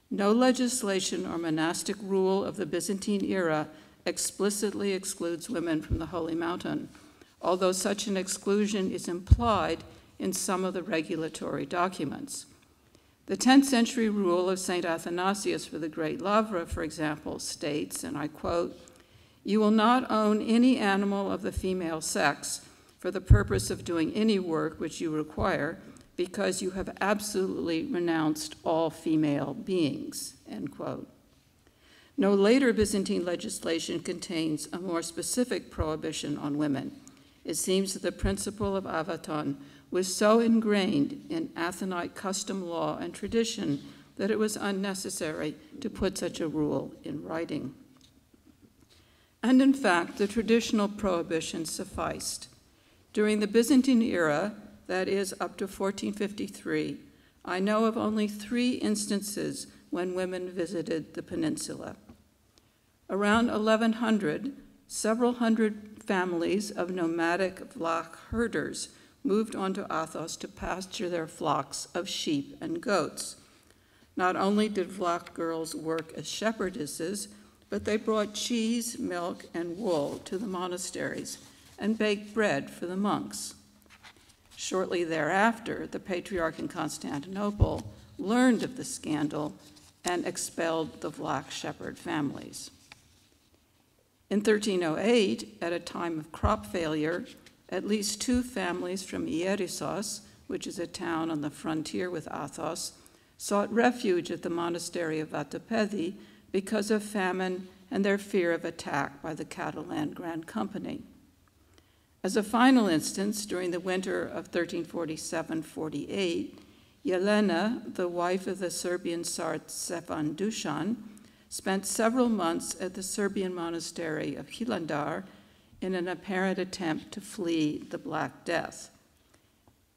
No legislation or monastic rule of the Byzantine era explicitly excludes women from the Holy Mountain, although such an exclusion is implied in some of the regulatory documents. The 10th century rule of St. Athanasius for the Great Lavra, for example, states, and I quote, "You will not own any animal of the female sex for the purpose of doing any work which you require, because you have absolutely renounced all female beings," end quote. No later Byzantine legislation contains a more specific prohibition on women. It seems that the principle of Avaton was so ingrained in Athonite custom law and tradition that it was unnecessary to put such a rule in writing. And in fact, the traditional prohibition sufficed. During the Byzantine era, that is up to 1453, I know of only 3 instances when women visited the peninsula. Around 1100, several hundred families of nomadic Vlach herders moved onto Athos to pasture their flocks of sheep and goats. Not only did Vlach girls work as shepherdesses, but they brought cheese, milk, and wool to the monasteries and baked bread for the monks. Shortly thereafter, the Patriarch in Constantinople learned of the scandal and expelled the Vlach shepherd families. In 1308, at a time of crop failure, at least 2 families from Ierissos, which is a town on the frontier with Athos, sought refuge at the monastery of Vatopedi because of famine and their fear of attack by the Catalan Grand Company. As a final instance, during the winter of 1347-48, Jelena, the wife of the Serbian Tsar Stefan Dusan, spent several months at the Serbian monastery of Hilandar in an apparent attempt to flee the Black Death.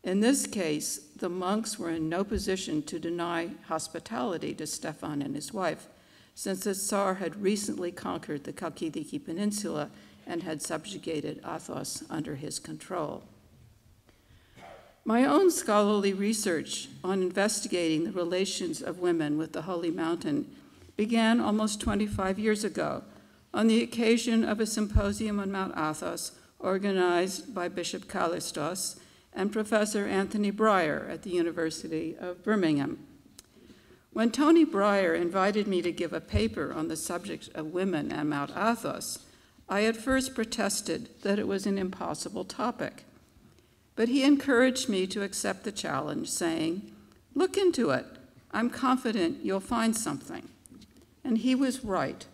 In this case, the monks were in no position to deny hospitality to Stefan and his wife, since the Tsar had recently conquered the Chalkidiki Peninsula and had subjugated Athos under his control. My own scholarly research on investigating the relations of women with the Holy Mountain began almost 25 years ago on the occasion of a symposium on Mount Athos organized by Bishop Kallistos and Professor Anthony Breyer at the University of Birmingham. When Tony Breyer invited me to give a paper on the subject of women and Mount Athos, I at first protested that it was an impossible topic. But he encouraged me to accept the challenge, saying, "Look into it. I'm confident you'll find something." And he was right,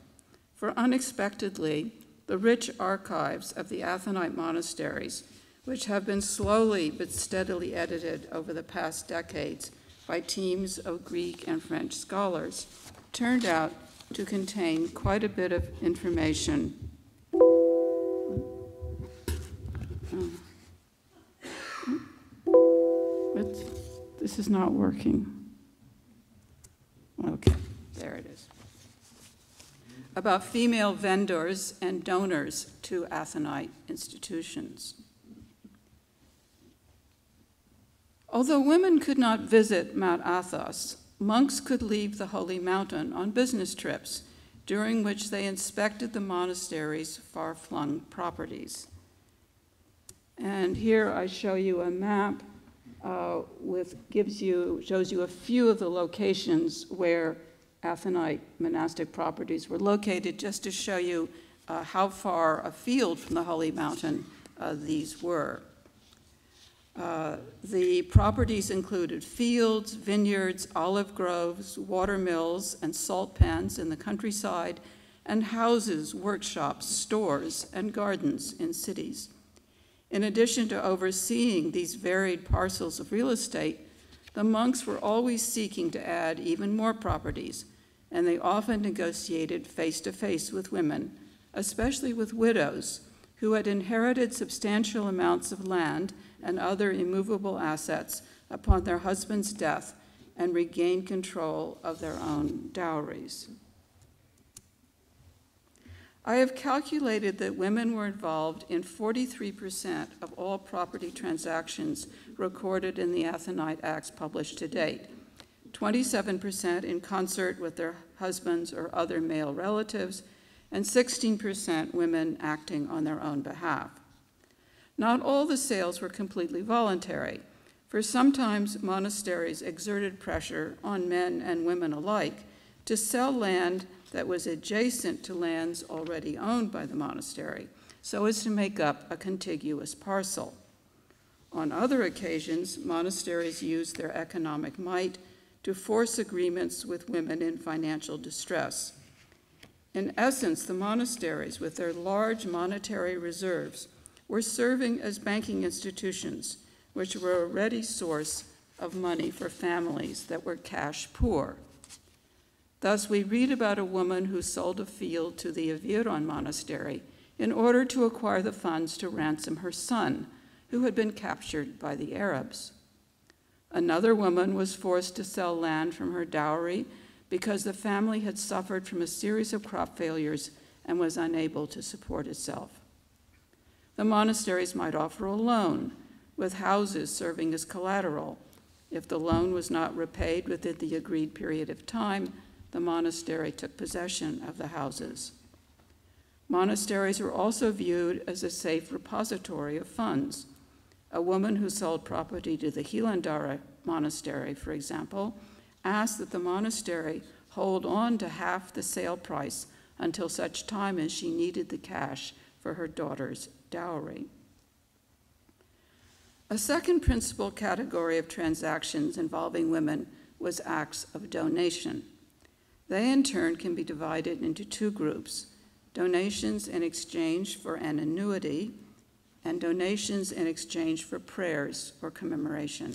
for unexpectedly, the rich archives of the Athonite monasteries, which have been slowly but steadily edited over the past decades by teams of Greek and French scholars, turned out to contain quite a bit of information. This is not working. Okay, there it is. About female vendors and donors to Athonite institutions. Although women could not visit Mount Athos, monks could leave the Holy Mountain on business trips, during which they inspected the monastery's far-flung properties. And here I show you a map shows you a few of the locations where Athonite monastic properties were located, just to show you how far afield from the Holy Mountain these were. The properties included fields, vineyards, olive groves, water mills, and salt pans in the countryside, and houses, workshops, stores, and gardens in cities. In addition to overseeing these varied parcels of real estate, the monks were always seeking to add even more properties, and they often negotiated face-to-face with women, especially with widows who had inherited substantial amounts of land and other immovable assets upon their husband's death and regained control of their own dowries. I have calculated that women were involved in 43% of all property transactions recorded in the Athonite Acts published to date, 27% in concert with their husbands or other male relatives, and 16% women acting on their own behalf. Not all the sales were completely voluntary, for sometimes monasteries exerted pressure on men and women alike to sell land that was adjacent to lands already owned by the monastery, so as to make up a contiguous parcel. On other occasions, monasteries used their economic might to force agreements with women in financial distress. In essence, the monasteries, with their large monetary reserves, were serving as banking institutions, which were a ready source of money for families that were cash poor. Thus, we read about a woman who sold a field to the Aviron monastery in order to acquire the funds to ransom her son, who had been captured by the Arabs. Another woman was forced to sell land from her dowry because the family had suffered from a series of crop failures and was unable to support itself. The monasteries might offer a loan, with houses serving as collateral. If the loan was not repaid within the agreed period of time, the monastery took possession of the houses. Monasteries were also viewed as a safe repository of funds. A woman who sold property to the Hilandara monastery, for example, asked that the monastery hold on to half the sale price until such time as she needed the cash for her daughter's dowry. A second principal category of transactions involving women was acts of donation. They, in turn, can be divided into two groups: donations in exchange for an annuity and donations in exchange for prayers or commemoration.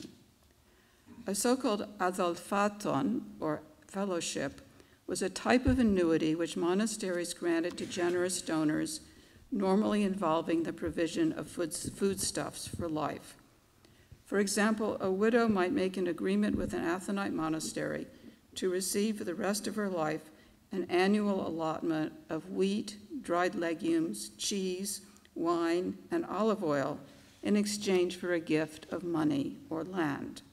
A so-called adolphaton, or fellowship, was a type of annuity which monasteries granted to generous donors, normally involving the provision of foodstuffs for life. For example, a widow might make an agreement with an Athonite monastery to receive for the rest of her life an annual allotment of wheat, dried legumes, cheese, wine, and olive oil in exchange for a gift of money or land.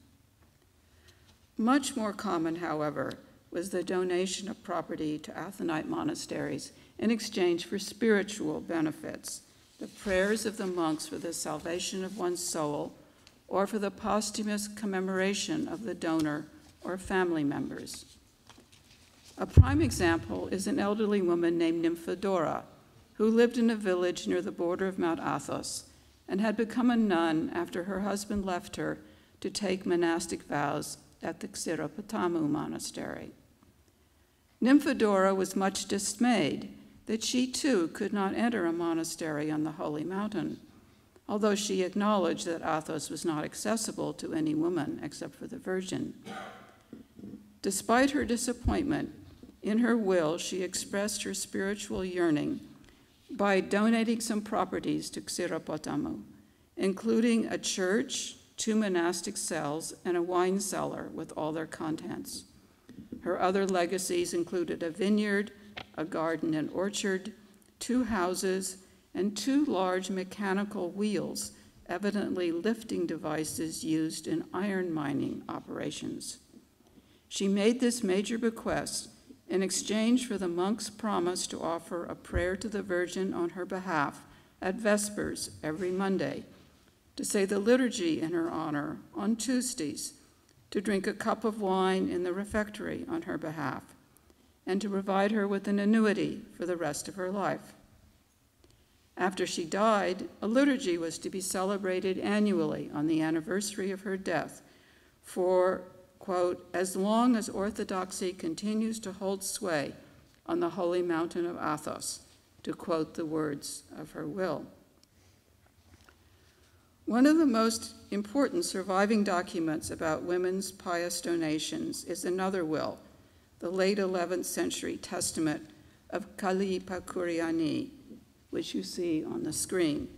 Much more common, however, was the donation of property to Athonite monasteries in exchange for spiritual benefits, the prayers of the monks for the salvation of one's soul, or for the posthumous commemoration of the donor or family members. A prime example is an elderly woman named Nymphadora, who lived in a village near the border of Mount Athos and had become a nun after her husband left her to take monastic vows at the Xeropotamu Monastery. Nymphadora was much dismayed that she too could not enter a monastery on the Holy Mountain, although she acknowledged that Athos was not accessible to any woman except for the Virgin. Despite her disappointment, in her will she expressed her spiritual yearning by donating some properties to Xeropotamu, including a church, 2 monastic cells, and a wine cellar with all their contents. Her other legacies included a vineyard, a garden and orchard, 2 houses, and 2 large mechanical wheels, evidently lifting devices used in iron mining operations. She made this major bequest in exchange for the monk's promise to offer a prayer to the Virgin on her behalf at Vespers every Monday, to say the liturgy in her honor on Tuesdays, to drink a cup of wine in the refectory on her behalf, and to provide her with an annuity for the rest of her life. After she died, a liturgy was to be celebrated annually on the anniversary of her death for, quote, as long as Orthodoxy continues to hold sway on the holy mountain of Athos, to quote the words of her will. One of the most important surviving documents about women's pious donations is another will, the late 11th century testament of Kalli Pakuriani, which you see on the screen.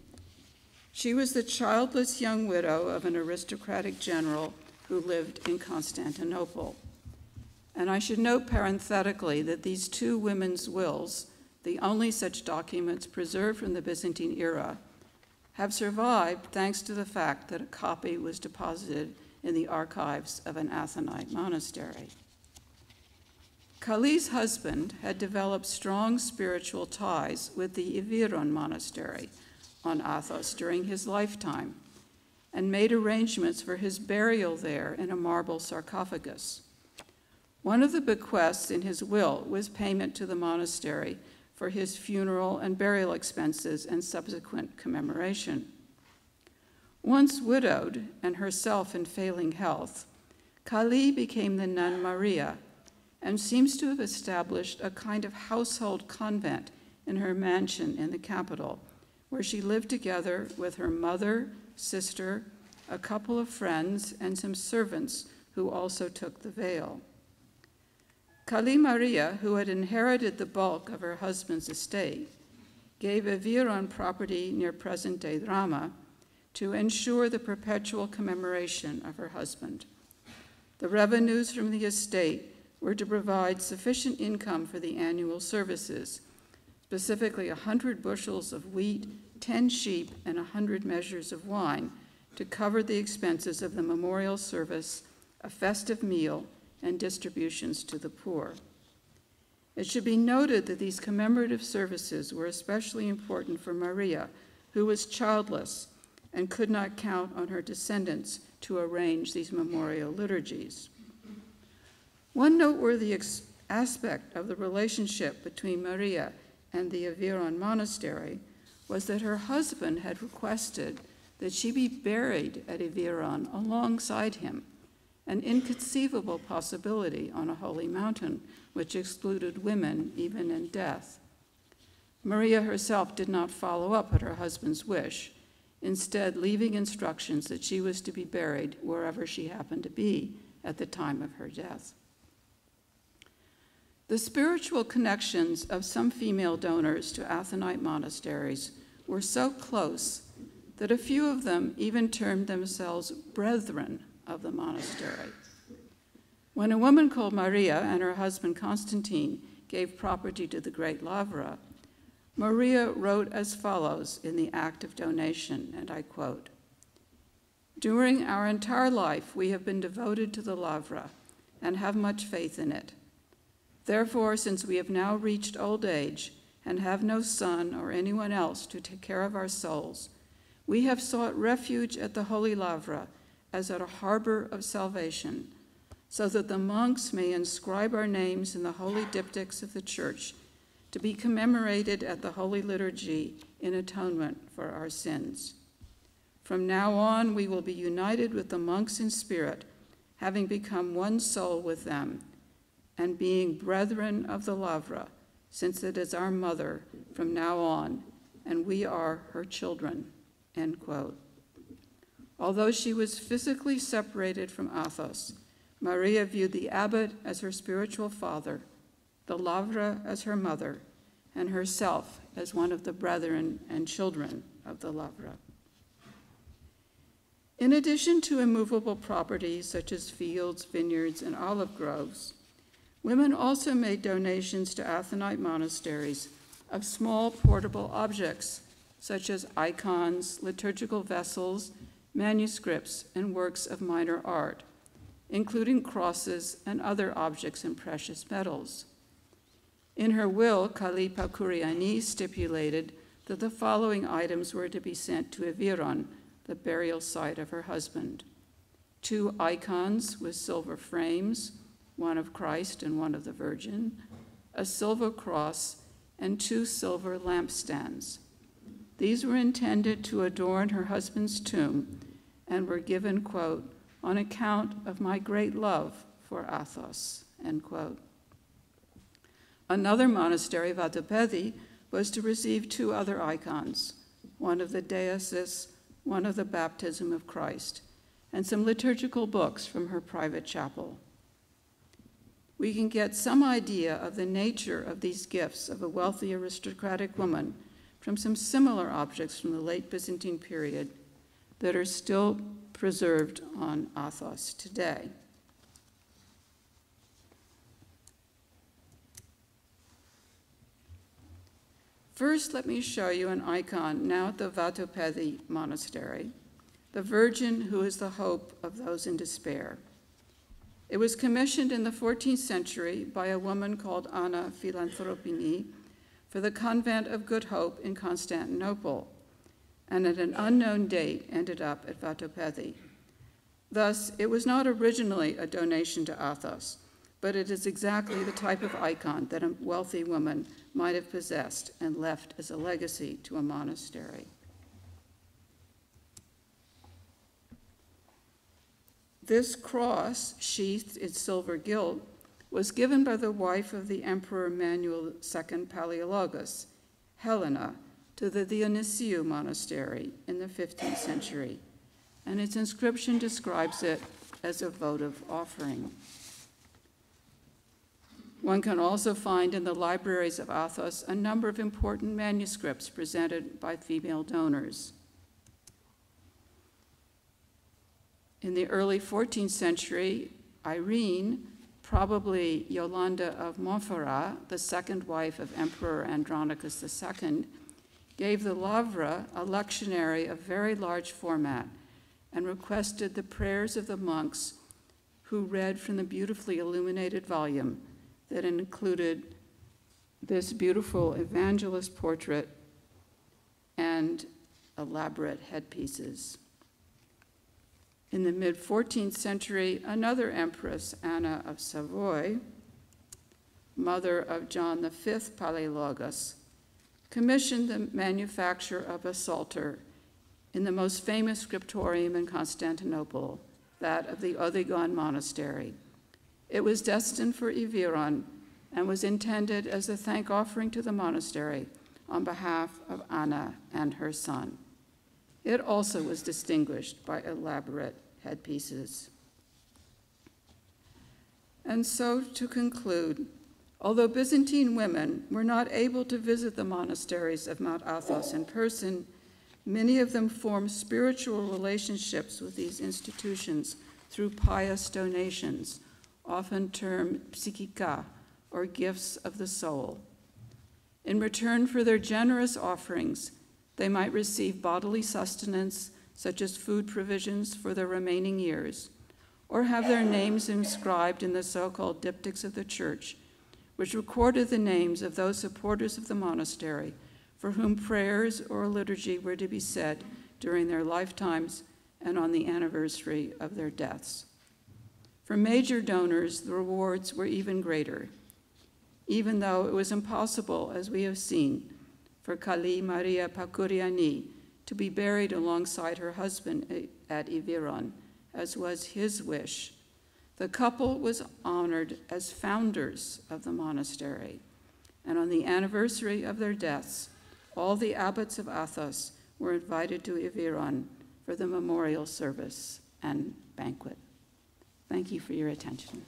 She was the childless young widow of an aristocratic general who lived in Constantinople. And I should note parenthetically that these 2 women's wills, the only such documents preserved from the Byzantine era, have survived thanks to the fact that a copy was deposited in the archives of an Athonite monastery. Kalli's husband had developed strong spiritual ties with the Eviron Monastery on Athos during his lifetime and made arrangements for his burial there in a marble sarcophagus. One of the bequests in his will was payment to the monastery for his funeral and burial expenses and subsequent commemoration. Once widowed and herself in failing health, Kalli became the nun Maria and seems to have established a kind of household convent in her mansion in the capital, where she lived together with her mother, sister, a couple of friends, and some servants who also took the veil. Kalli Maria, who had inherited the bulk of her husband's estate, gave Eviron property near present-day Drama to ensure the perpetual commemoration of her husband. The revenues from the estate were to provide sufficient income for the annual services, specifically 100 bushels of wheat, 10 sheep, and 100 measures of wine to cover the expenses of the memorial service, a festive meal, and distributions to the poor. It should be noted that these commemorative services were especially important for Maria, who was childless and could not count on her descendants to arrange these memorial liturgies. One noteworthy aspect of the relationship between Maria and the Eviron Monastery was that her husband had requested that she be buried at Eviron alongside him, an inconceivable possibility on a holy mountain, which excluded women even in death. Maria herself did not follow up at her husband's wish, instead leaving instructions that she was to be buried wherever she happened to be at the time of her death. The spiritual connections of some female donors to Athonite monasteries were so close that a few of them even termed themselves brethren of the monastery. When a woman called Maria and her husband Constantine gave property to the Great Lavra, Maria wrote as follows in the act of donation, and I quote, "During our entire life we have been devoted to the Lavra and have much faith in it. Therefore, since we have now reached old age and have no son or anyone else to take care of our souls, we have sought refuge at the Holy Lavra as at a harbor of salvation, so that the monks may inscribe our names in the holy diptychs of the Church to be commemorated at the Holy Liturgy in atonement for our sins. From now on, we will be united with the monks in spirit, having become one soul with them, and being brethren of the Lavra, since it is our mother from now on, and we are her children," end quote. Although she was physically separated from Athos, Maria viewed the abbot as her spiritual father, the Lavra as her mother, and herself as one of the brethren and children of the Lavra. In addition to immovable properties such as fields, vineyards, and olive groves, women also made donations to Athonite monasteries of small portable objects such as icons, liturgical vessels, manuscripts, and works of minor art, including crosses and other objects and precious metals. In her will, Kallipa Kuriani stipulated that the following items were to be sent to Eviron, the burial site of her husband: 2 icons with silver frames, one of Christ and one of the Virgin, a silver cross, and 2 silver lampstands. These were intended to adorn her husband's tomb and were given, quote, "on account of my great love for Athos," end quote. Another monastery, Vatopedi, was to receive 2 other icons, one of the Deasis, one of the Baptism of Christ, and some liturgical books from her private chapel. We can get some idea of the nature of these gifts of a wealthy aristocratic woman from some similar objects from the late Byzantine period that are still preserved on Athos today. First, let me show you an icon now at the Vatopedi Monastery, the Virgin who is the hope of those in despair. It was commissioned in the 14th century by a woman called Anna Philanthropini for the Convent of Good Hope in Constantinople, and at an unknown date ended up at Vatopedi. Thus, it was not originally a donation to Athos, but it is exactly the type of icon that a wealthy woman might have possessed and left as a legacy to a monastery. This cross, sheathed in silver gilt, was given by the wife of the Emperor Manuel II Palaiologos, Helena, to the Dionysiou Monastery in the 15th century, and its inscription describes it as a votive offering. One can also find in the libraries of Athos a number of important manuscripts presented by female donors. In the early 14th century, Irene, probably Yolanda of Montferrat, the second wife of Emperor Andronicus II, gave the Lavra a lectionary of very large format and requested the prayers of the monks who read from the beautifully illuminated volume that included this beautiful evangelist portrait and elaborate headpieces. In the mid-14th century, another empress, Anna of Savoy, mother of John V Palaiologos, commissioned the manufacture of a psalter in the most famous scriptorium in Constantinople, that of the Odigon Monastery. It was destined for Eviron and was intended as a thank offering to the monastery on behalf of Anna and her son. It also was distinguished by elaborate headpieces. And so, to conclude, although Byzantine women were not able to visit the monasteries of Mount Athos in person, many of them formed spiritual relationships with these institutions through pious donations, often termed psychika, or gifts of the soul. In return for their generous offerings, they might receive bodily sustenance, such as food provisions for their remaining years, or have their names inscribed in the so-called diptychs of the church, which recorded the names of those supporters of the monastery for whom prayers or liturgy were to be said during their lifetimes and on the anniversary of their deaths. For major donors, the rewards were even greater, even though it was impossible, as we have seen, for Kali Maria Pakuriani to be buried alongside her husband at Iviron, as was his wish. The couple was honored as founders of the monastery, and on the anniversary of their deaths, all the abbots of Athos were invited to Iviron for the memorial service and banquet. Thank you for your attention.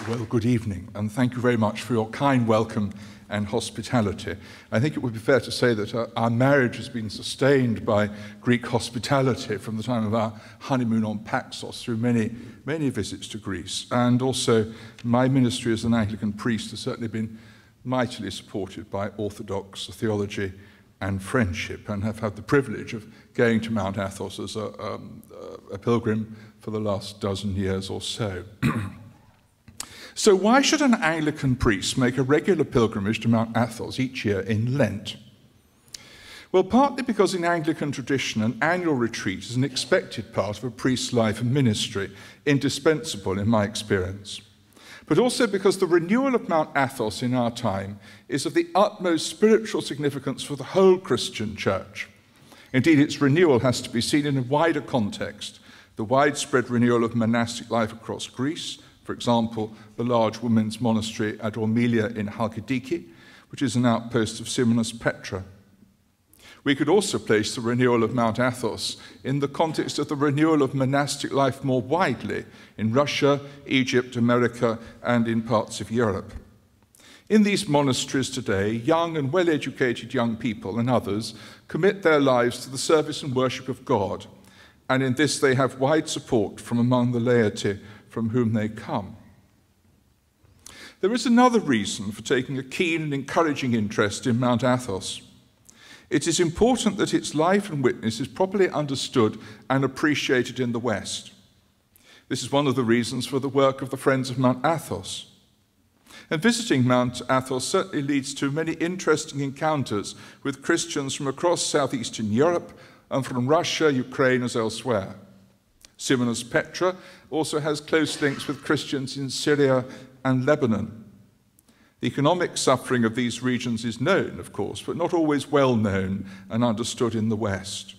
Well, good evening, and thank you very much for your kind welcome and hospitality. I think it would be fair to say that our marriage has been sustained by Greek hospitality from the time of our honeymoon on Paxos through many, many visits to Greece. And also, my ministry as an Anglican priest has certainly been mightily supported by Orthodox theology and friendship, and have had the privilege of going to Mount Athos as a pilgrim for the last dozen years or so. So why should an Anglican priest make a regular pilgrimage to Mount Athos each year in Lent? Well, partly because in Anglican tradition, an annual retreat is an expected part of a priest's life and ministry, indispensable in my experience. But also because the renewal of Mount Athos in our time is of the utmost spiritual significance for the whole Christian church. Indeed, its renewal has to be seen in a wider context, the widespread renewal of monastic life across Greece. For example, the large women's monastery at Ormelia in Halkidiki, which is an outpost of Simonas Petra. We could also place the renewal of Mount Athos in the context of the renewal of monastic life more widely in Russia, Egypt, America, and in parts of Europe. In these monasteries today, young and well-educated young people and others commit their lives to the service and worship of God, and in this they have wide support from among the laity from whom they come. There is another reason for taking a keen and encouraging interest in Mount Athos. It is important that its life and witness is properly understood and appreciated in the West. This is one of the reasons for the work of the Friends of Mount Athos. And visiting Mount Athos certainly leads to many interesting encounters with Christians from across southeastern Europe and from Russia, Ukraine, as elsewhere. Simonas Petra also has close links with Christians in Syria and Lebanon. The economic suffering of these regions is known, of course, but not always well known and understood in the West.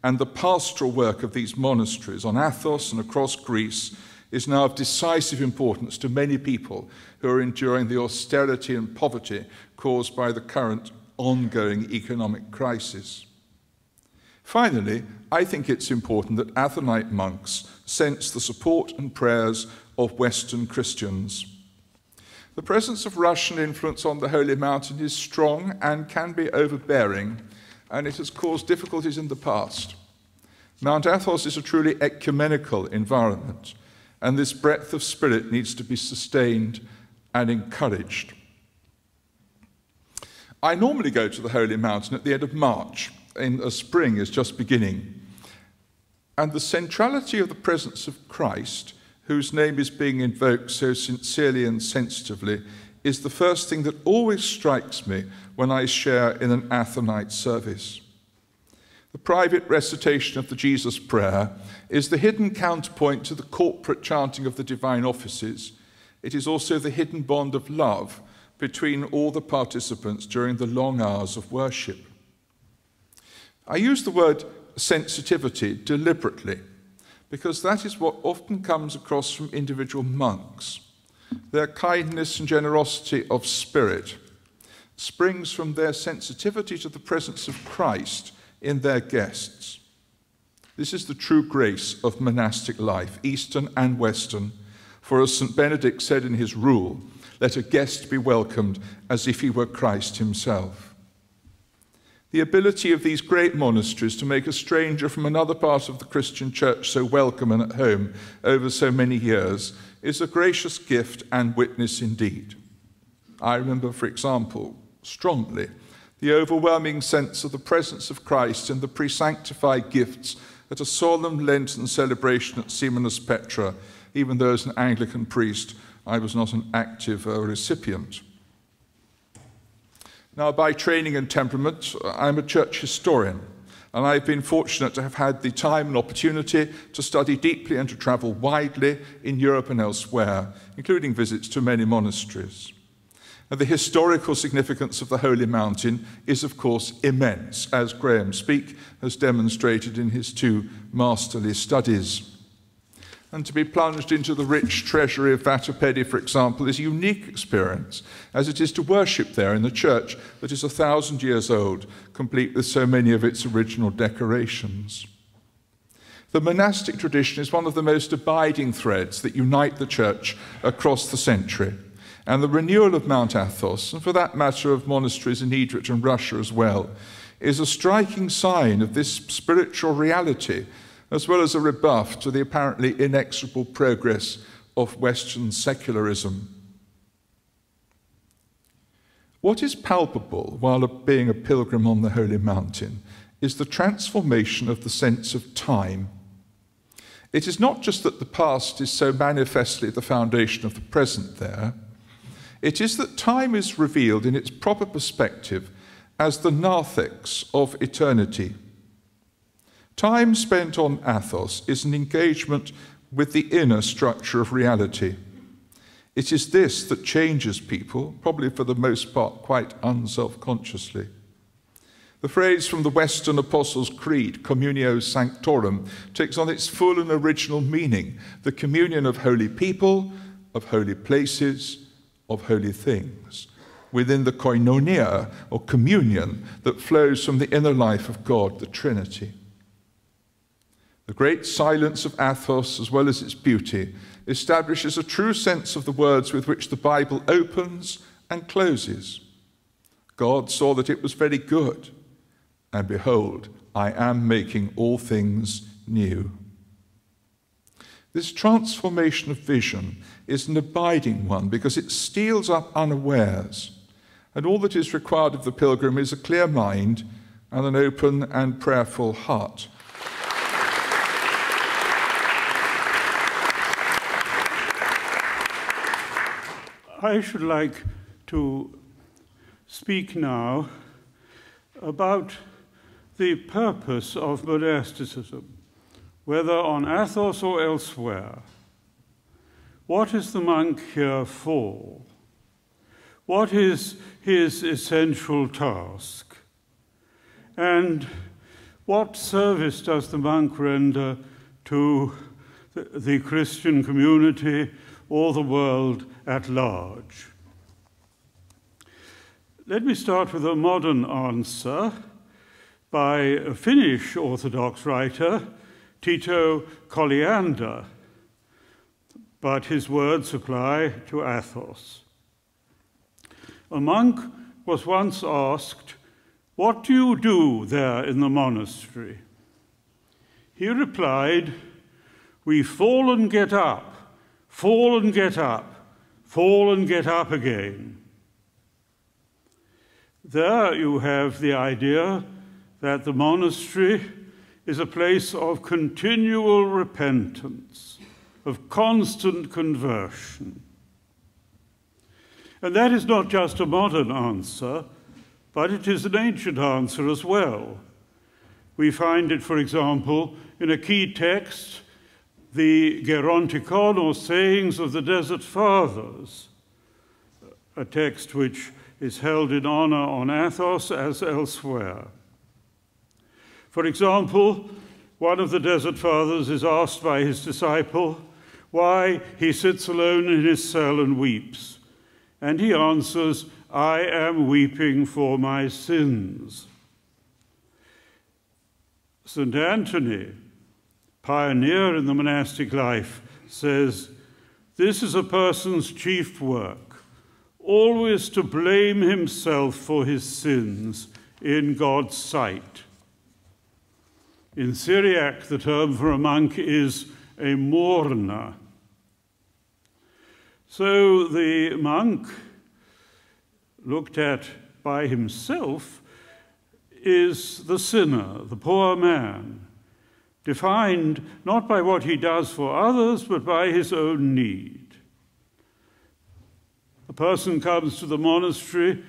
And the pastoral work of these monasteries on Athos and across Greece is now of decisive importance to many people who are enduring the austerity and poverty caused by the current ongoing economic crisis. Finally, I think it's important that Athonite monks sense the support and prayers of Western Christians. The presence of Russian influence on the Holy Mountain is strong and can be overbearing, and it has caused difficulties in the past. Mount Athos is a truly ecumenical environment, and this breadth of spirit needs to be sustained and encouraged. I normally go to the Holy Mountain at the end of March, as spring is just beginning. And the centrality of the presence of Christ, whose name is being invoked so sincerely and sensitively, is the first thing that always strikes me when I share in an Athonite service. The private recitation of the Jesus Prayer is the hidden counterpoint to the corporate chanting of the divine offices. It is also the hidden bond of love between all the participants during the long hours of worship. I use the word sensitivity deliberately because that is what often comes across from individual monks. Their kindness and generosity of spirit, springs from their sensitivity to the presence of Christ in their guests. This is the true grace of monastic life, Eastern and Western, for as St. Benedict said in his rule, let a guest be welcomed as if he were Christ himself. The ability of these great monasteries to make a stranger from another part of the Christian church so welcome and at home over so many years is a gracious gift and witness indeed. I remember, for example, strongly, the overwhelming sense of the presence of Christ in the pre-sanctified gifts at a solemn Lenten celebration at Simenus Petra, even though as an Anglican priest I was not an active recipient. Now, by training and temperament, I'm a church historian, and I've been fortunate to have had the time and opportunity to study deeply and to travel widely in Europe and elsewhere, including visits to many monasteries. And the historical significance of the Holy Mountain is, of course, immense, as Graham Speake has demonstrated in his 2 masterly studies. And to be plunged into the rich treasury of Vatopedi, for example, is a unique experience, as it is to worship there in the church that is 1,000 years old, complete with so many of its original decorations. The monastic tradition is one of the most abiding threads that unite the church across the century, and the renewal of Mount Athos, and for that matter of monasteries in Egypt and Russia as well, is a striking sign of this spiritual reality, as well as a rebuff to the apparently inexorable progress of Western secularism. What is palpable while being a pilgrim on the Holy Mountain is the transformation of the sense of time. It is not just that the past is so manifestly the foundation of the present there, it is that time is revealed in its proper perspective as the narthex of eternity. Time spent on Athos is an engagement with the inner structure of reality. It is this that changes people, probably for the most part quite unself-consciously. The phrase from the Western Apostles' Creed, Communio Sanctorum, takes on its full and original meaning, the communion of holy people, of holy places, of holy things, within the koinonia, or communion, that flows from the inner life of God, the Trinity. The great silence of Athos, as well as its beauty, establishes a true sense of the words with which the Bible opens and closes. God saw that it was very good, and behold, I am making all things new. This transformation of vision is an abiding one because it steals up unawares, and all that is required of the pilgrim is a clear mind and an open and prayerful heart. I should like to speak now about the purpose of monasticism, whether on Athos or elsewhere. What is the monk here for? What is his essential task? And what service does the monk render to the Christian community or the world at large? Let me start with a modern answer by a Finnish Orthodox writer, Tito Colliander, but his words apply to Athos. A monk was once asked, "What do you do there in the monastery?" He replied, "We fall and get up, fall and get up, fall and get up again." There you have the idea that the monastery is a place of continual repentance, of constant conversion. And that is not just a modern answer, but it is an ancient answer as well. We find it, for example, in a key text, the Gerontikon, or Sayings of the Desert Fathers, a text which is held in honor on Athos as elsewhere. For example, one of the Desert Fathers is asked by his disciple why he sits alone in his cell and weeps. And he answers, I am weeping for my sins. St. Anthony, pioneer in the monastic life, says, this is a person's chief work, always to blame himself for his sins in God's sight. In Syriac, the term for a monk is a mourner. So the monk, looked at by himself, is the sinner, the poor man, defined not by what he does for others, but by his own need. A person comes to the monastery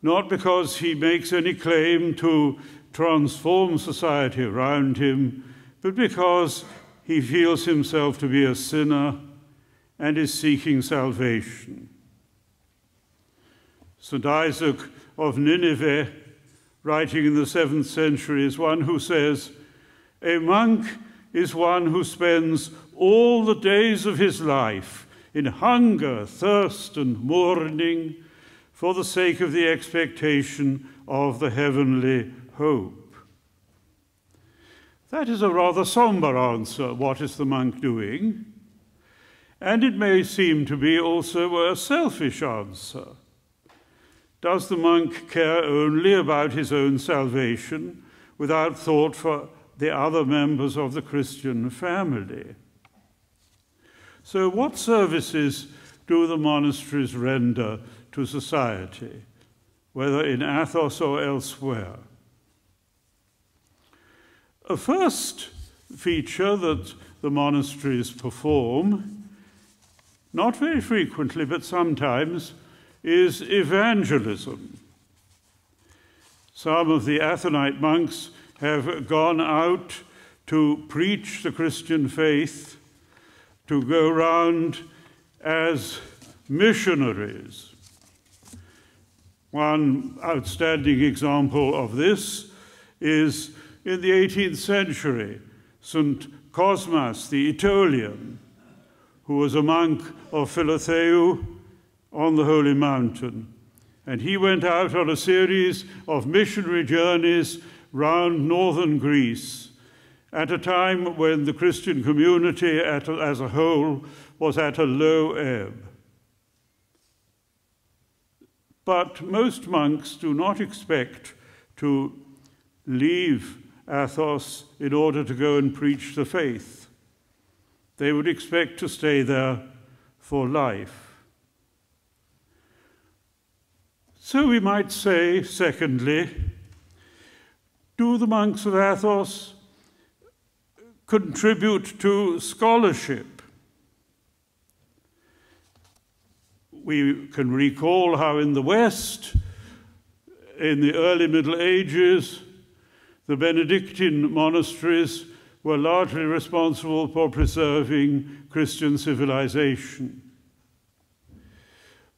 not because he makes any claim to transform society around him, but because he feels himself to be a sinner and is seeking salvation. St. Isaac of Nineveh, writing in the 7th century, is one who says, a monk is one who spends all the days of his life in hunger, thirst, and mourning for the sake of the expectation of the heavenly hope. That is a rather somber answer. What is the monk doing? And it may seem to be also a selfish answer. Does the monk care only about his own salvation without thought for the other members of the Christian family? So what services do the monasteries render to society, whether in Athos or elsewhere? A first feature that the monasteries perform, not very frequently but sometimes, is evangelism. Some of the Athonite monks have gone out to preach the Christian faith, to go round as missionaries. One outstanding example of this is in the 18th century, St. Cosmas the Aetolian, who was a monk of Philotheu on the Holy Mountain. And he went out on a series of missionary journeys round northern Greece at a time when the Christian community as a whole was at a low ebb. But most monks do not expect to leave Athos in order to go and preach the faith. They would expect to stay there for life. So we might say, secondly, do the monks of Athos contribute to scholarship? We can recall how in the West, in the early Middle Ages, the Benedictine monasteries were largely responsible for preserving Christian civilization.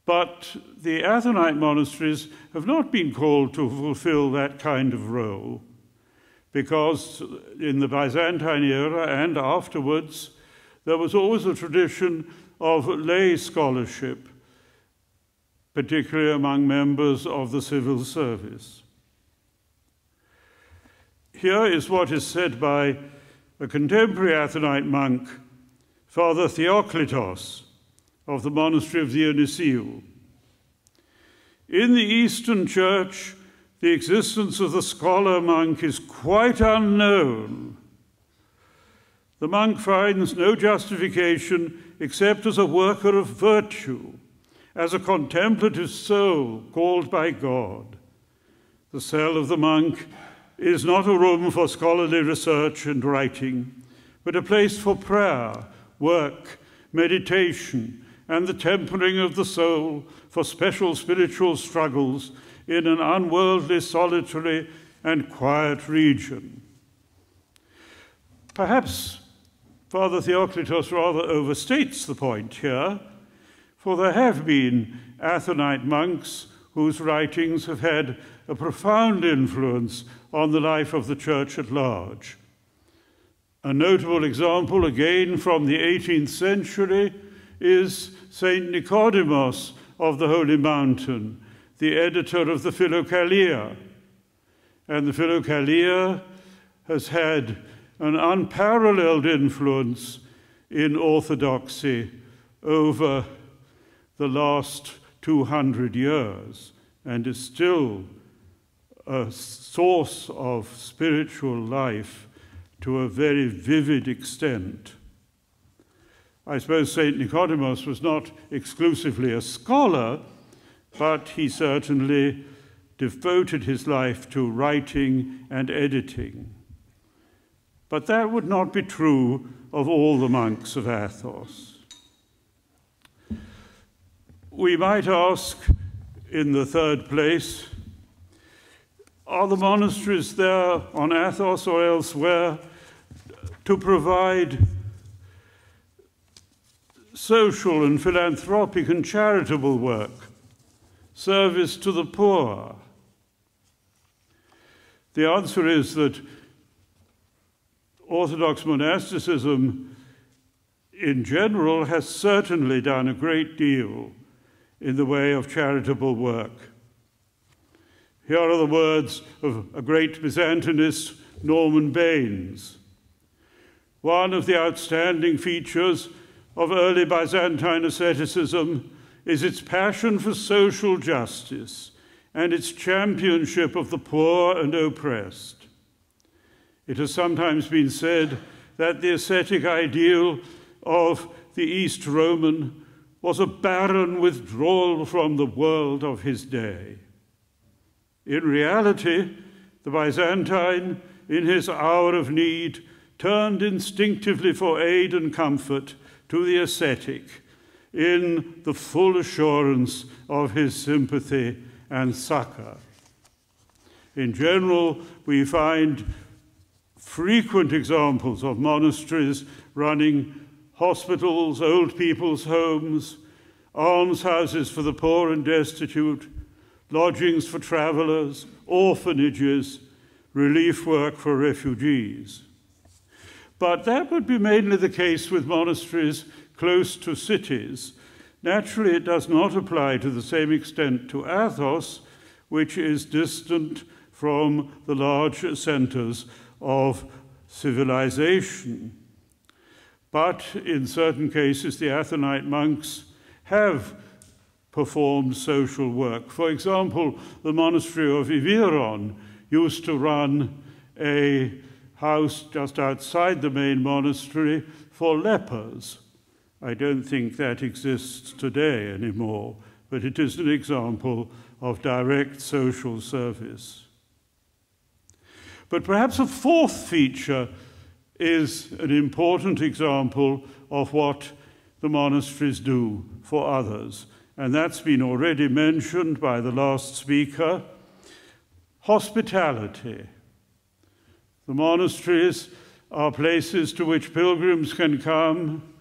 But the Athonite monasteries have not been called to fulfill that kind of role, because in the Byzantine era and afterwards, there was always a tradition of lay scholarship, particularly among members of the civil service. Here is what is said by a contemporary Athonite monk, Father Diokleia, of the monastery of Dionysiou. In the Eastern Church, the existence of the scholar monk is quite unknown. The monk finds no justification except as a worker of virtue, as a contemplative soul called by God. The cell of the monk is not a room for scholarly research and writing, but a place for prayer, work, meditation, and the tempering of the soul for special spiritual struggles in an unworldly, solitary, and quiet region. Perhaps Father Diokleia rather overstates the point here, for there have been Athonite monks whose writings have had a profound influence on the life of the Church at large. A notable example, again from the 18th century, is Saint Nicodemus of the Holy Mountain, the editor of the Philokalia. And the Philokalia has had an unparalleled influence in orthodoxy over the last 200 years and is still a source of spiritual life to a very vivid extent. I suppose St. Nicodemus was not exclusively a scholar, but he certainly devoted his life to writing and editing. But that would not be true of all the monks of Athos. We might ask, in the third place, are the monasteries there on Athos or elsewhere to provide social and philanthropic and charitable work, service to the poor? The answer is that Orthodox monasticism in general has certainly done a great deal in the way of charitable work. Here are the words of a great Byzantinist, Norman Baines. One of the outstanding features of early Byzantine asceticism is its passion for social justice and its championship of the poor and oppressed. It has sometimes been said that the ascetic ideal of the East Roman was a barren withdrawal from the world of his day. In reality, the Byzantine, in his hour of need, turned instinctively for aid and comfort to the ascetic in the full assurance of his sympathy and succor. In general, we find frequent examples of monasteries running hospitals, old people's homes, almshouses for the poor and destitute, lodgings for travelers, orphanages, relief work for refugees. But that would be mainly the case with monasteries close to cities. Naturally, it does not apply to the same extent to Athos, which is distant from the large centers of civilization. But in certain cases, the Athonite monks have performed social work. For example, the monastery of Iviron used to run a house just outside the main monastery for lepers. I don't think that exists today anymore, but it is an example of direct social service. But perhaps a fourth feature is an important example of what the monasteries do for others, and that's been already mentioned by the last speaker: hospitality. The monasteries are places to which pilgrims can come,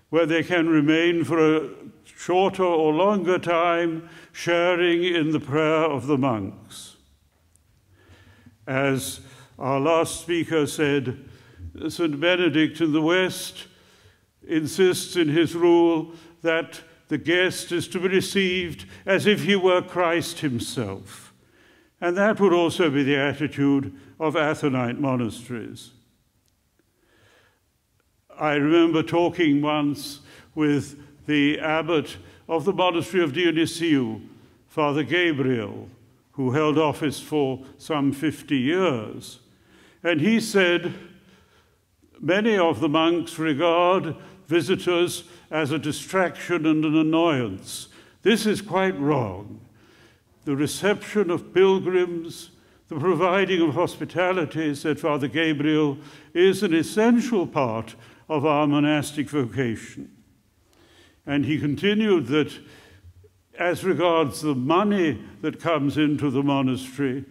where they can remain for a shorter or longer time, sharing in the prayer of the monks. As our last speaker said, St. Benedict in the West insists in his rule that the guest is to be received as if he were Christ himself. And that would also be the attitude of Athonite monasteries. I remember talking once with the abbot of the monastery of Dionysiou, Father Gabriel, who held office for some 50 years. And he said, many of the monks regard visitors as a distraction and an annoyance. This is quite wrong. The reception of pilgrims, the providing of hospitality, said Father Gabriel, is an essential part of our monastic vocation. And he continued that as regards the money that comes into the monastery,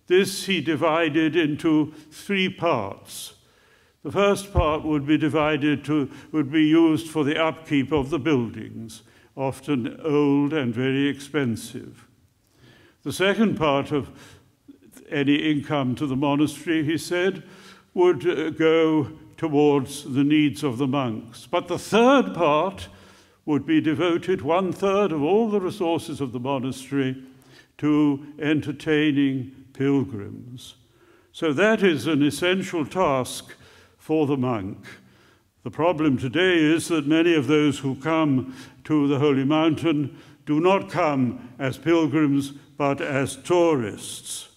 this he divided into three parts. The first part would be used for the upkeep of the buildings, often old and very expensive. The second part of any income to the monastery, he said, would go towards the needs of the monks. But the third part would be devoted, 1/3 of all the resources of the monastery, to entertaining pilgrims. So that is an essential task for the monk. The problem today is that many of those who come to the Holy Mountain do not come as pilgrims, but as tourists.